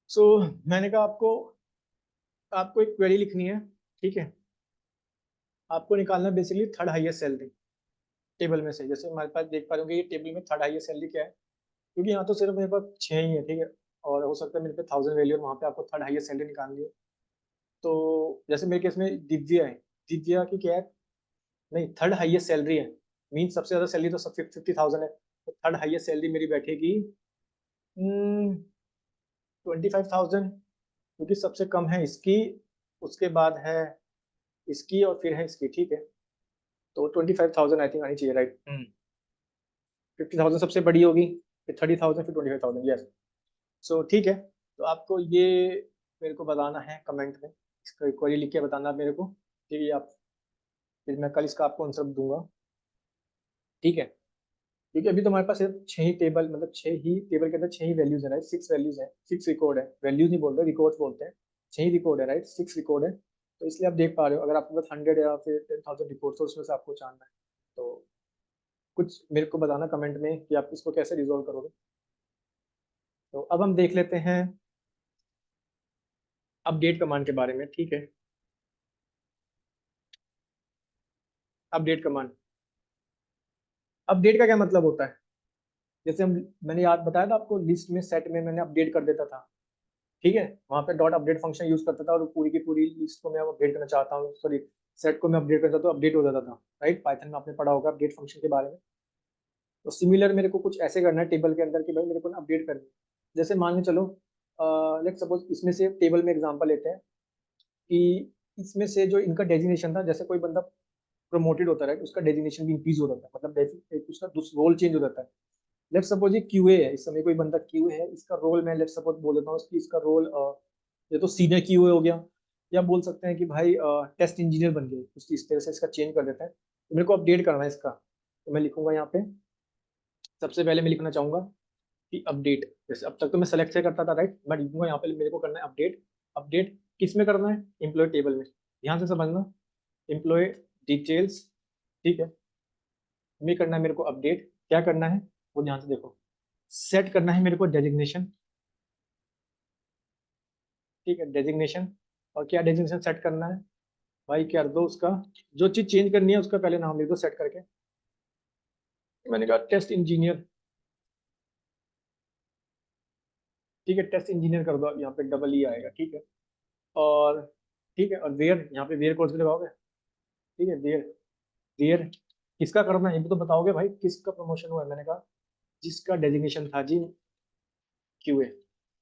S1: सो मैंने कहा आपको आपको एक क्वेरी लिखनी है, ठीक है। आपको निकालना basically third highest salary table में से। जैसे हमारे पास देख पा रहे होंगे ये टेबल में थर्ड हाईएस्ट सैलरी क्या है, क्योंकि यहाँ तो सिर्फ मेरे पास 6 ही है, ठीक है। और हो सकता है मेरे पे 1000 वैल्यू और वहाँ पे आपको थर्ड हाईएस्ट सैलरी निकालनी है। तो जैसे मेरे केस में दिव्या है, दिव्या की क्या है, नहीं थर्ड हाईएस्ट सैलरी है, मीन सबसे ज़्यादा सैलरी तो सब 50,000 है, तो थर्ड हाईएस्ट सैलरी मेरी बैठेगी 25,000, क्योंकि सबसे कम है इसकी, उसके बाद है इसकी और फिर है इसकी, ठीक है। तो 25,000 आई थिंक आनी चाहिए, राइट। 50,000 सबसे बड़ी होगी, फिर 30,000, फिर 25,000, यस। सो ठीक है, तो आपको ये मेरे को बताना है कमेंट में, इसका क्वेरी लिख के बताना आप मेरे को, ठीक है। आप फिर मैं कल इसका आपको आंसर दूंगा, ठीक है। क्योंकि अभी तो हमारे पास सिर्फ 6 ही टेबल, मतलब 6 ही टेबल के अंदर 6 ही वैल्यूज है, राइट। 6 वैल्यूज है, 6 रिकॉर्ड है, वैल्यूज नहीं बोलते, रिकॉर्ड्स बोलते हैं। 6 ही रिकॉर्ड है, राइट, 6 रिकॉर्ड है। तो इसलिए आप देख पा रहे हो, अगर आपके पास 100 या फिर 10,000 रिकॉर्ड्स हो उसमें से आपको जानना है, तो कुछ मेरे को बताना कमेंट में कि आप इसको कैसे रिजोल्व करोगे। तो अब हम देख लेते हैं अपडेट कमांड के बारे में, ठीक है। अपडेट कमांड, अपडेट का क्या मतलब होता है, जैसे हम, मैंने याद बताया था आपको, लिस्ट में सेट में मैंने अपडेट कर देता था, ठीक है। वहाँ पे डॉट अपडेट फंक्शन यूज करता था और पूरी की पूरी लिस्ट को मैं अपडेट करना चाहता हूँ, सॉरी सेट को मैं अपडेट करना चाहता हूँ, अपडेट हो जाता था, राइट। पाइथन में आपने पढ़ा होगा अपडेट फंक्शन के बारे में। तो सिमिलर मेरे को कुछ ऐसे करना है टेबल के अंदर कि भाई मेरे को ना अपडेट करनी है। जैसे मान के चलो, लेट सपोज इसमें से टेबल में एग्जांपल लेते हैं कि इसमें से जो इनका डेजिग्नेशन था, जैसे कोई बंदा प्रमोटेड होता है, उसका डेजिग्नेशन भी इंक्रीज हो जाता है, मतलब उसका रोल चेंज हो जाता है। लेट सपोज ये क्यूए है, इस समय कोई बंदा क्यूए है, इसका रोल मैं लेट सपोज बोल देता हूँ कि इसका रोल ये तो सीनियर क्यूए हो गया, या बोल सकते हैं कि भाई टेस्ट इंजीनियर बन गए, कुछ इस तरह से इसका चेंज कर देते हैं। तो मेरे को अपडेट करना है इसका, तो मैं लिखूंगा यहाँ पे, सबसे पहले मैं लिखना चाहूंगा कि अपडेट। जैसे अब तक तो मैं सेलेक्ट से करता था, राइट, मैं लिखूंगा यहाँ पे मेरे को करना है अपडेट। अपडेट किस में करना है, एम्प्लॉय टेबल में, ध्यान से समझना, एम्प्लॉय डिटेल्स, ठीक है। में करना है मेरे को अपडेट, क्या करना है वो ध्यान से देखो। सेट करना है मेरे को डेजिग्नेशन, ठीक है, डेजिग्नेशन। और क्या डेजिग्नेशन सेट करना है, भाई क्या दो उसका, जो चीज चेंज करनी है उसका पहले नाम लिख दो सेट करके। मैंने कहा टेस्ट इंजीनियर, ठीक है, टेस्ट इंजीनियर कर दो, अब यहाँ पे डबल ई आएगा, ठीक है। और ठीक है, और वेयर, यहाँ पे वेयर कोर्स भी लगाओगे, ठीक है, वेयर। वेयर किसका करना है ये भी तो बताओगे भाई, किसका प्रमोशन हुआ है। मैंने कहा जिसका डेजिग्नेशन था जी क्यूए,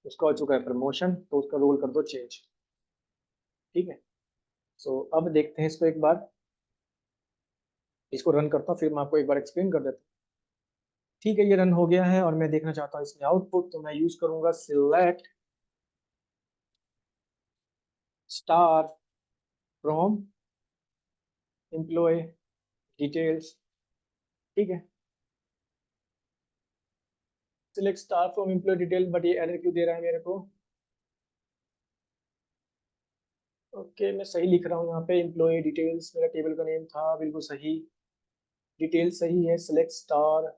S1: उसका हो चुका है प्रमोशन, तो उसका रोल कर दो चेंज, ठीक है। सो अब देखते हैं इसको एक बार, इसको रन करता हूँ फिर मैं आपको एक बार एक्सप्लेन कर देता हूँ। ठीक है, ये रन हो गया है और मैं देखना चाहता हूँ इसमें आउटपुट, तो मैं यूज करूंगा select star from employ details, ठीक है। Select star from employ detail, but ये एरर क्यों दे रहा है मेरे को? ओके, मैं सही लिख रहा हूँ यहाँ पे, एम्प्लॉय डिटेल्स मेरा टेबल का नेम था, बिल्कुल सही, डिटेल सही है, सिलेक्ट स्टार।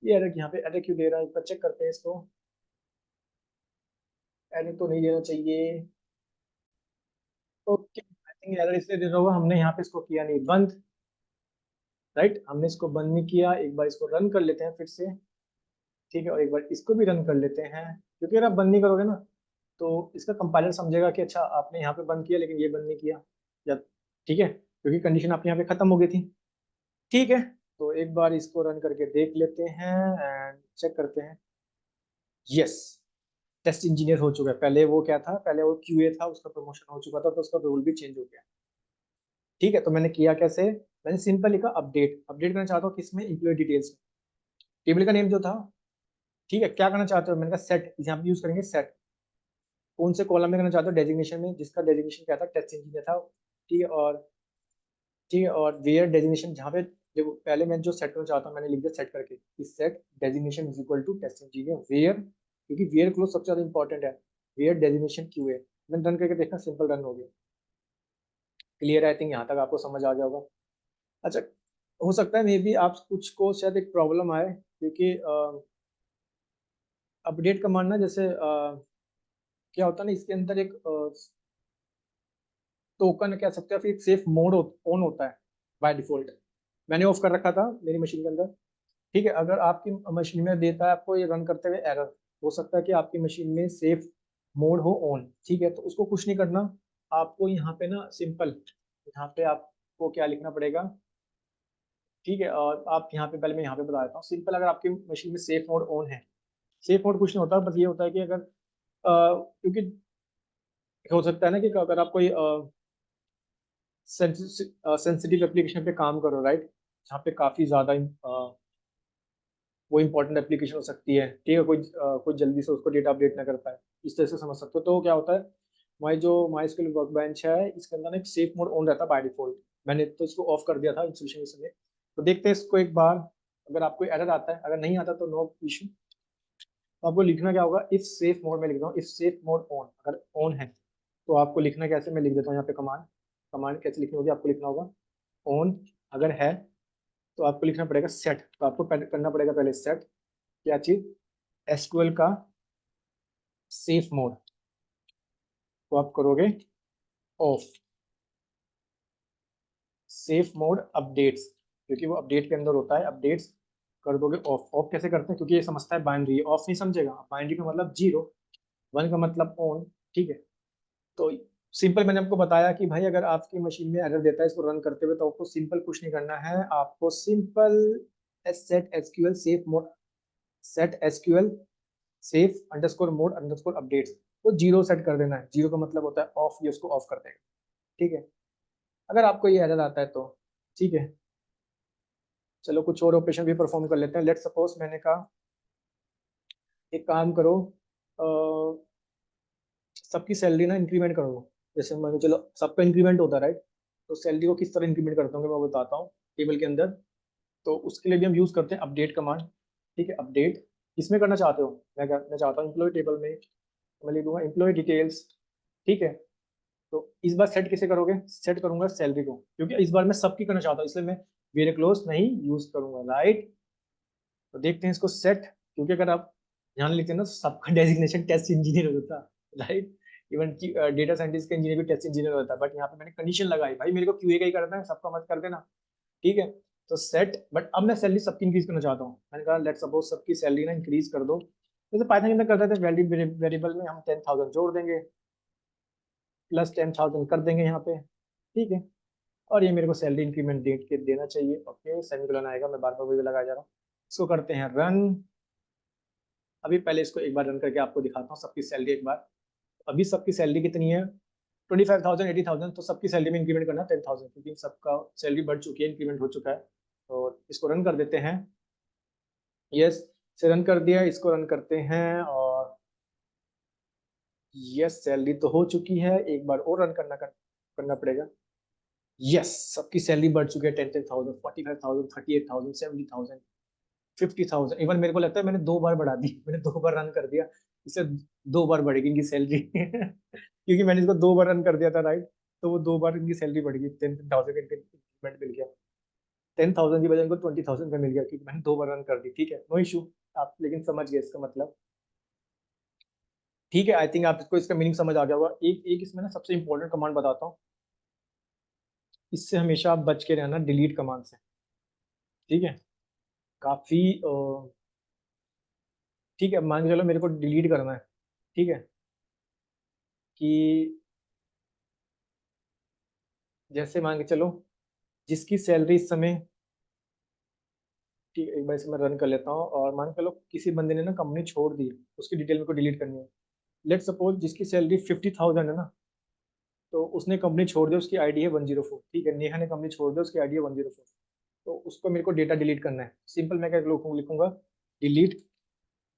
S1: ये एरर यहाँ पे एरर क्यों दे रहा है, एक बार चेक करते हैं इसको। एरर तो नहीं देना चाहिए। ओके, आई थिंक एरर इसलिए दे रहा होगा, हमने यहाँ पे इसको किया नहीं बंद, राइट, हमने इसको बंद नहीं किया। एक बार इसको रन कर लेते हैं फिर से, ठीक है, और एक बार इसको भी रन कर लेते हैं, क्योंकि अगर आप बंद नहीं करोगे ना तो इसका कंपाइलर समझेगा कि अच्छा आपने यहाँ पे बंद किया लेकिन ये बंद नहीं किया, या ठीक है, क्योंकि कंडीशन आपके यहाँ पे खत्म हो गई थी। ठीक है, तो एक बार इसको रन करके देख लेते हैं एंड चेक करते हैं। यस, टेस्ट इंजीनियर हो चुका है। पहले वो क्या था, पहले वो क्यूए था, उसका प्रमोशन हो चुका था, तो उसका रोल भी चेंज हो गया। ठीक है, तो मैंने किया कैसे, मैंने सिंपल लिखा अपडेट, अपडेट करना चाहता हूँ किसमें, इम्प्लॉय डिटेल्स में। टेबल का नेम जो था, ठीक है, क्या करना चाहते हो, मैंने कहा सेट, यहाँ पे यूज करेंगे सेट। कौन से कॉलम में करना चाहते हो, डेजिग्नेशन में, जिसका डेजिग्नेशन क्या था, टेस्ट इंजीनियर था, ठीक है। और ठीक है, और वेयर डेजिग्नेशन जहाँ पे, देखो पहले मैं जो सेट करना चाहता हूँ मैंने लिख दिया सेट करके कि set designation is equal to test engineer where, क्योंकि वेयर क्लोज सबसे ज्यादा इंपॉर्टेंट है। वेयर डेजिग्नेशन क्यू है, मैंने रन करके देखा, सिंपल रन हो गया। क्लियर, आई थिंक यहाँ तक आपको समझ आ गया होगा। अच्छा, हो सकता है मे बी आप कुछ को शायद एक प्रॉब्लम आए, क्योंकि अपडेट कमांड ना, जैसे क्या होता है ना, इसके अंदर एक टोकन कह सकते हैं, फिर एक सेफ मोड ऑन होता है बाय डिफॉल्ट। मैंने ऑफ कर रखा था मेरी मशीन के अंदर। ठीक है, अगर आपकी मशीन में देता है आपको ये रन करते हुए एरर, हो सकता है कि आपकी मशीन में सेफ मोड हो ऑन, ठीक है, तो उसको कुछ नहीं करना। आपको यहाँ पे ना सिंपल, यहाँ पे आपको क्या लिखना पड़ेगा, ठीक है, और आप यहाँ पे, पहले मैं यहाँ पे बता देता हूँ सिंपल। अगर आपकी मशीन में सेफ मोड ऑन है, सेफ मोड कुछ नहीं होता, बस ये होता है कि अगर क्योंकि हो सकता है ना कि अगर आप कोई सेंसिटिव एप्लीकेशन पे काम करो, राइट, जहाँ पे काफी ज्यादा वो इंपॉर्टेंट एप्लीकेशन हो सकती है, ठीक है, कोई जल्दी से उसको डेटा अपडेट ना कर पाए, इस तरह से समझ सकते हो। तो क्या होता है, माई स्किल वर्क बेंच है, इसके अंदर ना एक सेफ मोड ऑन रहता है बाय डिफॉल्ट। मैंने तो इसको ऑफ कर दिया था इंस्टॉलेशन के समय। तो देखते हैं इसको एक बार, अगर आपको एरर आता है, अगर नहीं आता तो नो इशू। तो आपको लिखना क्या होगा, इफ सेफ मोड में लिख रहा हूँ, इफ सेफ मोड ऑन, अगर ऑन है तो आपको लिखना कैसे, मैं लिख देता हूँ यहाँ पे कमांड। कमांड कैसे लिखनी होगी, आपको लिखना होगा ऑन, अगर है तो आपको लिखना पड़ेगा सेट। तो आपको करना पड़ेगा पहले सेट, क्या चीज, एसक्यूएल का सेफ मोड, तो आप करोगे ऑफ, सेफ मोड अपडेट्स, क्योंकि वो अपडेट के अंदर होता है, अपडेट्स कर दोगे ऑफ। ऑफ कैसे करते हैं, क्योंकि ये समझता है बाइनरी, ऑफ नहीं समझेगा, बाइनरी का मतलब जीरो, वन का मतलब ऑन, ठीक है। तो सिंपल मैंने आपको बताया कि भाई अगर आपकी मशीन में एरर देता है इसको रन करते हुए, तो आपको सिंपल कुछ नहीं करना है, आपको simple set SQL safe mode, set SQL safe underscore mode underscore updates, तो जीरो सेट कर देना है। जीरो का मतलब होता है ऑफ, ये उसको ऑफ कर देगा, ठीक है, अगर आपको ये एरर आता है तो। ठीक है, चलो कुछ और ऑपरेशन भी परफॉर्म कर लेते हैं। लेट सपोज मैंने कहा एक काम करो, सबकी सैलरी ना इंक्रीमेंट करो। जैसे मान लो, चलो सबका इंक्रीमेंट होता है, राइट, तो सैलरी को किस तरह इंक्रीमेंट करते होंगे मैं बताता हूँ टेबल के अंदर। तो उसके लिए भी हम यूज करते हैं अपडेट कमांड, ठीक है। अपडेट किसमें करना चाहते हो, मैं चाहता हूँ एम्प्लॉय टेबल में, तो मैं लिख दूंगा एम्प्लॉय डिटेल्स, ठीक है। तो इस बार सेट किसे करोगे, सेट करूंगा सैलरी को, क्योंकि इस बार मैं सबकी करना चाहता हूँ, इसलिए मैं वेरी क्लोज नहीं यूज करूंगा, राइट। तो देखते हैं इसको सेट, क्योंकि अगर आप ध्यान लेते हैं ना, सबका डेजिग्नेशन टेस्ट इंजीनियर होता है, राइट। इवन डेटा साइंटिस्ट का इंजीनियर भी टेस्ट इंजीनियर होता है, बट यहाँ पे मैंने कंडीशन लगाई, भाई मेरे को क्यूए का ही करना है, सबका मत कर देना, ठीक है। तो सेट, बट अब मैं सैलरी सबकी इंक्रीज करना चाहता हूँ। मैंने कहा लेट सपोज सबकी सैलरी ना इंक्रीज कर दो, जैसे पाइथन के अंदर करते थे, वैल्यू वेरिएबल में हम 10,000 जोड़ देंगे, प्लस 10,000 कर देंगे यहाँ पे, ठीक है। और ये मेरे को सैलरी इंक्रीमेंट डेट के देना चाहिए, ओके, सेमीकोलन आएगा, मैं बार बार वही लगाया जा रहा हूँ। इसको करते हैं रन। अभी पहले इसको एक बार रन करके आपको दिखाता हूँ सबकी सैलरी एक बार। अभी सबकी सैलरी कितनी है, 25,000, 80,000, तो सबकी सैलरी में इंक्रीमेंट करना 10,000, क्योंकि सबका सैलरी बढ़ चुकी है, इंक्रीमेंट हो चुका है। तो इसको रन कर देते हैं। यस, से रन कर दिया, इसको रन करते हैं, और यस सैलरी तो हो चुकी है, एक बार और रन करना पड़ेगा। यस, सबकी सैलरी बढ़ चुकी है 10,000, 45,000, 38,000, 70,000, 50,000। इवन मेरे को लगता है मैंने 2 बार बढ़ा दी, मैंने 2 बार रन कर दिया, इससे 2 बार बढ़ेगी इनकी सैलरी क्योंकि मैंने इसको 2 बार रन कर दिया था, राइट। तो वो 2 बार इनकी सैलरी बढ़ गई, 10,000 का इंक्रीमेंट मिल गया। 10,000 की बजाय इनको 20,000 का मिल गया, क्योंकि मैंने 2 बार रन कर दी। ठीक है, नो इशू। आप लेकिन समझ गए इसका मतलब। ठीक है, आई थिंक आपको इसका मीनिंग समझ आ गया होगा। एक एक इसमें ना सबसे इंपॉर्टेंट कमांड बताता हूँ, इससे हमेशा आप बच के रहना, डिलीट कमांड से। ठीक है, काफी ठीक है, मान के चलो मेरे को डिलीट करना है। ठीक है, कि जैसे मान के चलो जिसकी सैलरी इस समय, ठीक है, एक बार इसे मैं रन कर लेता हूँ, और मान के चलो किसी बंदे ने ना कंपनी छोड़ दी, उसकी डिटेल मेरे को डिलीट करनी है। लेट सपोज जिसकी सैलरी 50,000 है ना, तो उसने कंपनी छोड़ दी, उसकी आईडी है 104। ठीक है, नेहा ने कंपनी छोड़ दी, उसकी आईडी है 104। तो उसको मेरे को डेटा डिलीट करना है। सिंपल, मैं क्या लिखूंगा, डिलीट,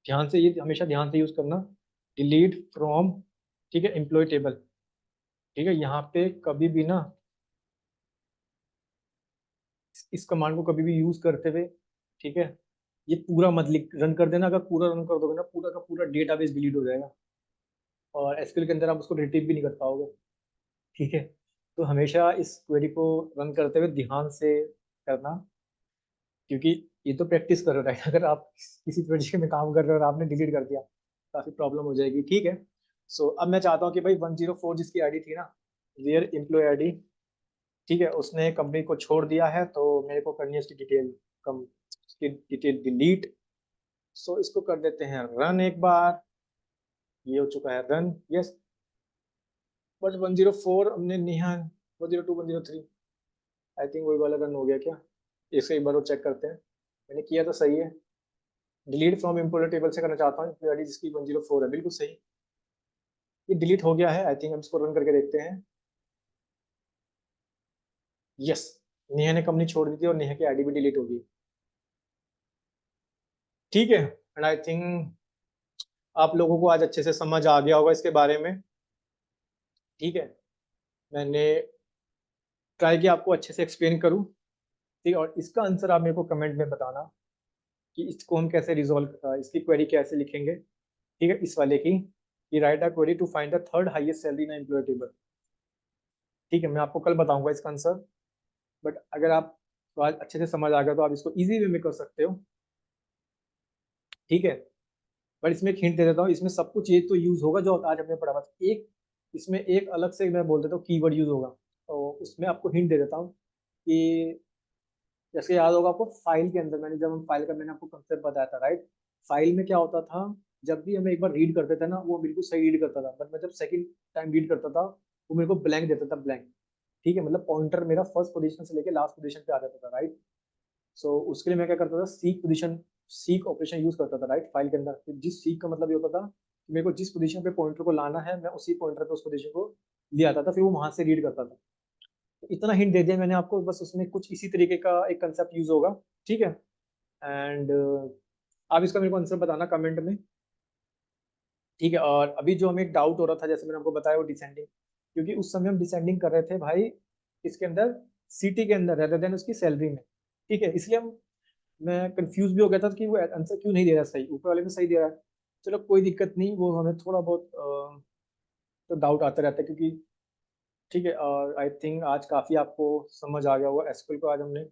S1: ध्यान से ये हमेशा ध्यान से यूज करना, डिलीट फ्रॉम, ठीक है, एम्प्लॉय टेबल। ठीक है, यहाँ पे कभी भी ना इस कमांड को कभी भी यूज करते हुए, ठीक है, ये पूरा मत लिख रन कर देना। अगर पूरा रन कर दोगे ना, पूरा का पूरा डेटाबेस डिलीट हो जाएगा, और एसक्यूएल के अंदर आप उसको रिट्रीव भी नहीं कर पाओगे। ठीक है, तो हमेशा इस क्वेरी को रन करते हुए ध्यान से करना, क्योंकि ये तो प्रैक्टिस कर रहा है। अगर आप किसी प्रोजेक्ट में काम कर रहे हो और आपने डिलीट कर दिया, काफी प्रॉब्लम हो जाएगी। ठीक है, सो अब मैं चाहता हूँ कि भाई 104 जिसकी आईडी थी ना, वेयर एम्प्लॉय आईडी, ठीक है, उसने कंपनी को छोड़ दिया है, तो मेरे को करनी है उसकी डिटेल, कम उसकी डिटेल डिलीट। सो इसको कर देते हैं रन एक बार। ये हो चुका है रन, यस। बट 104 हमने नेहा, 102, 103, आई थिंक वही वाला रन हो गया क्या? इसे एक बार वो चेक करते हैं, मैंने किया तो सही है। डिलीट फ्रॉम इम्पोर्टर टेबल से करना चाहता हूँ आईडी जिसकी 104 है, बिल्कुल सही। ये डिलीट हो गया है, आई थिंक हम इसको रन करके देखते हैं। यस, नेहा ने कंपनी छोड़ दी थी और नेहा की आईडी भी डिलीट हो गई। ठीक है, एंड आई थिंक आप लोगों को आज अच्छे से समझ आ गया होगा इसके बारे में। ठीक है, मैंने ट्राई किया आपको अच्छे से एक्सप्लेन करूं। ठीक है, और इसका आंसर आप मेरे को कमेंट में बताना कि इसको हम कैसे रिजोल्व, इसकी क्वेरी कैसे लिखेंगे। ठीक है, इस वाले की write a query to find the third highest salary in employ table. ठीक है, मैं आपको कल बताऊंगा इसका आंसर। बट अगर आप तो आज अच्छे से समझ आ गया तो आप इसको इजी वे में कर सकते हो। ठीक है, बट इसमें एक हिंट दे देता हूँ, इसमें सब कुछ ये तो यूज होगा जो आज हमने पढ़ा, बस एक इसमें एक अलग से मैं बोल देता हूँ कीवर्ड यूज होगा। तो उसमें आपको हिंट दे देता हूँ कि जैसे याद होगा आपको, फाइल के अंदर मैंने जब हम फाइल का मैंने आपको कंसेप्ट बताया था, राइट। फाइल में क्या होता था, जब भी हम एक बार रीड करते थे ना, वो बिल्कुल सही रीड करता था, बट मैं जब सेकंड टाइम रीड करता था, वो मेरे को ब्लैंक देता था, ब्लैंक। ठीक है, मतलब पॉइंटर मेरा फर्स्ट पोजीशन से लेके लास्ट पोजीशन पे आ जाता था, राइट। सो उसके लिए मैं क्या करता था, seek position, seek operation use करता था, राइट, फाइल के अंदर। फिर जिस सीक का मतलब ये होता था कि मेरे को जिस पोजीशन पे पॉइंटर को लाना है, मैं उसी पॉइंटर पे उस पोजीशन को ले आता था, फिर वो वहां से रीड करता था। तो इतना हिंट दे दिया मैंने आपको, बस उसमें कुछ इसी तरीके का एक कंसेप्ट यूज होगा। ठीक है, एंड आप इसका मेरे को आंसर बताना कमेंट में। ठीक है, और अभी जो हमें एक डाउट हो रहा था, जैसे मैंने आपको बताया, वो डिसेंडिंग, क्योंकि उस समय हम डिसेंडिंग कर रहे थे भाई इसके अंदर, सीटी के अंदर, रेदर देन उसकी सैलरी में। ठीक है, इसलिए हम, मैं कंफ्यूज भी हो गया था कि वो आंसर क्यों नहीं दे रहा सही, ऊपर वाले में सही दे रहा है। चलो कोई दिक्कत नहीं, वो हमें थोड़ा बहुत तो डाउट आता रहता है, क्योंकि ठीक है, और आई थिंक आज काफ़ी आपको समझ आ गया होगा एसक्यूएल को, आज हमने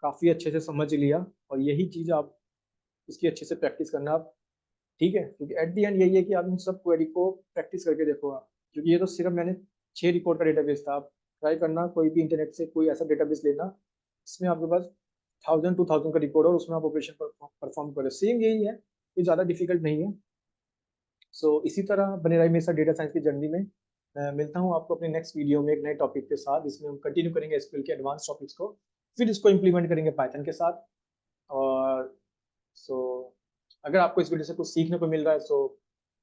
S1: काफ़ी अच्छे से समझ लिया। और यही चीज़ आप इसकी अच्छे से प्रैक्टिस करना आप। ठीक है, क्योंकि एट द एंड यही है कि आप इन सब क्वेरी को प्रैक्टिस करके देखो आप, क्योंकि ये तो सिर्फ मैंने 6 रिकॉर्ड का डेटाबेस था। आप ट्राई करना कोई भी इंटरनेट से कोई ऐसा डेटाबेस लेना, इसमें आपके पास 1,000 2,000 का रिकॉर्ड, और उसमें आप ऑपरेशन परफॉर्म करो, सेम यही है, कोई ज़्यादा डिफिकल्ट नहीं है। सो इसी तरह बने रहिए मेरे साथ डेटा साइंस की जर्नी में। मैं मिलता हूँ आपको अपने नेक्स्ट वीडियो में एक नए टॉपिक के साथ, जिसमें हम कंटिन्यू करेंगे एसक्यूएल के एडवांस टॉपिक्स को, फिर इसको इम्प्लीमेंट करेंगे पाइथन के साथ। और सो अगर आपको इस वीडियो से कुछ सीखने को मिल रहा है, सो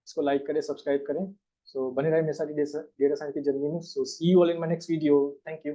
S1: इसको लाइक करें, सब्सक्राइब करें। सो बने रहे मेरे साथ डेटा साइंस की जर्नी में। So see you all in my next video, thank you.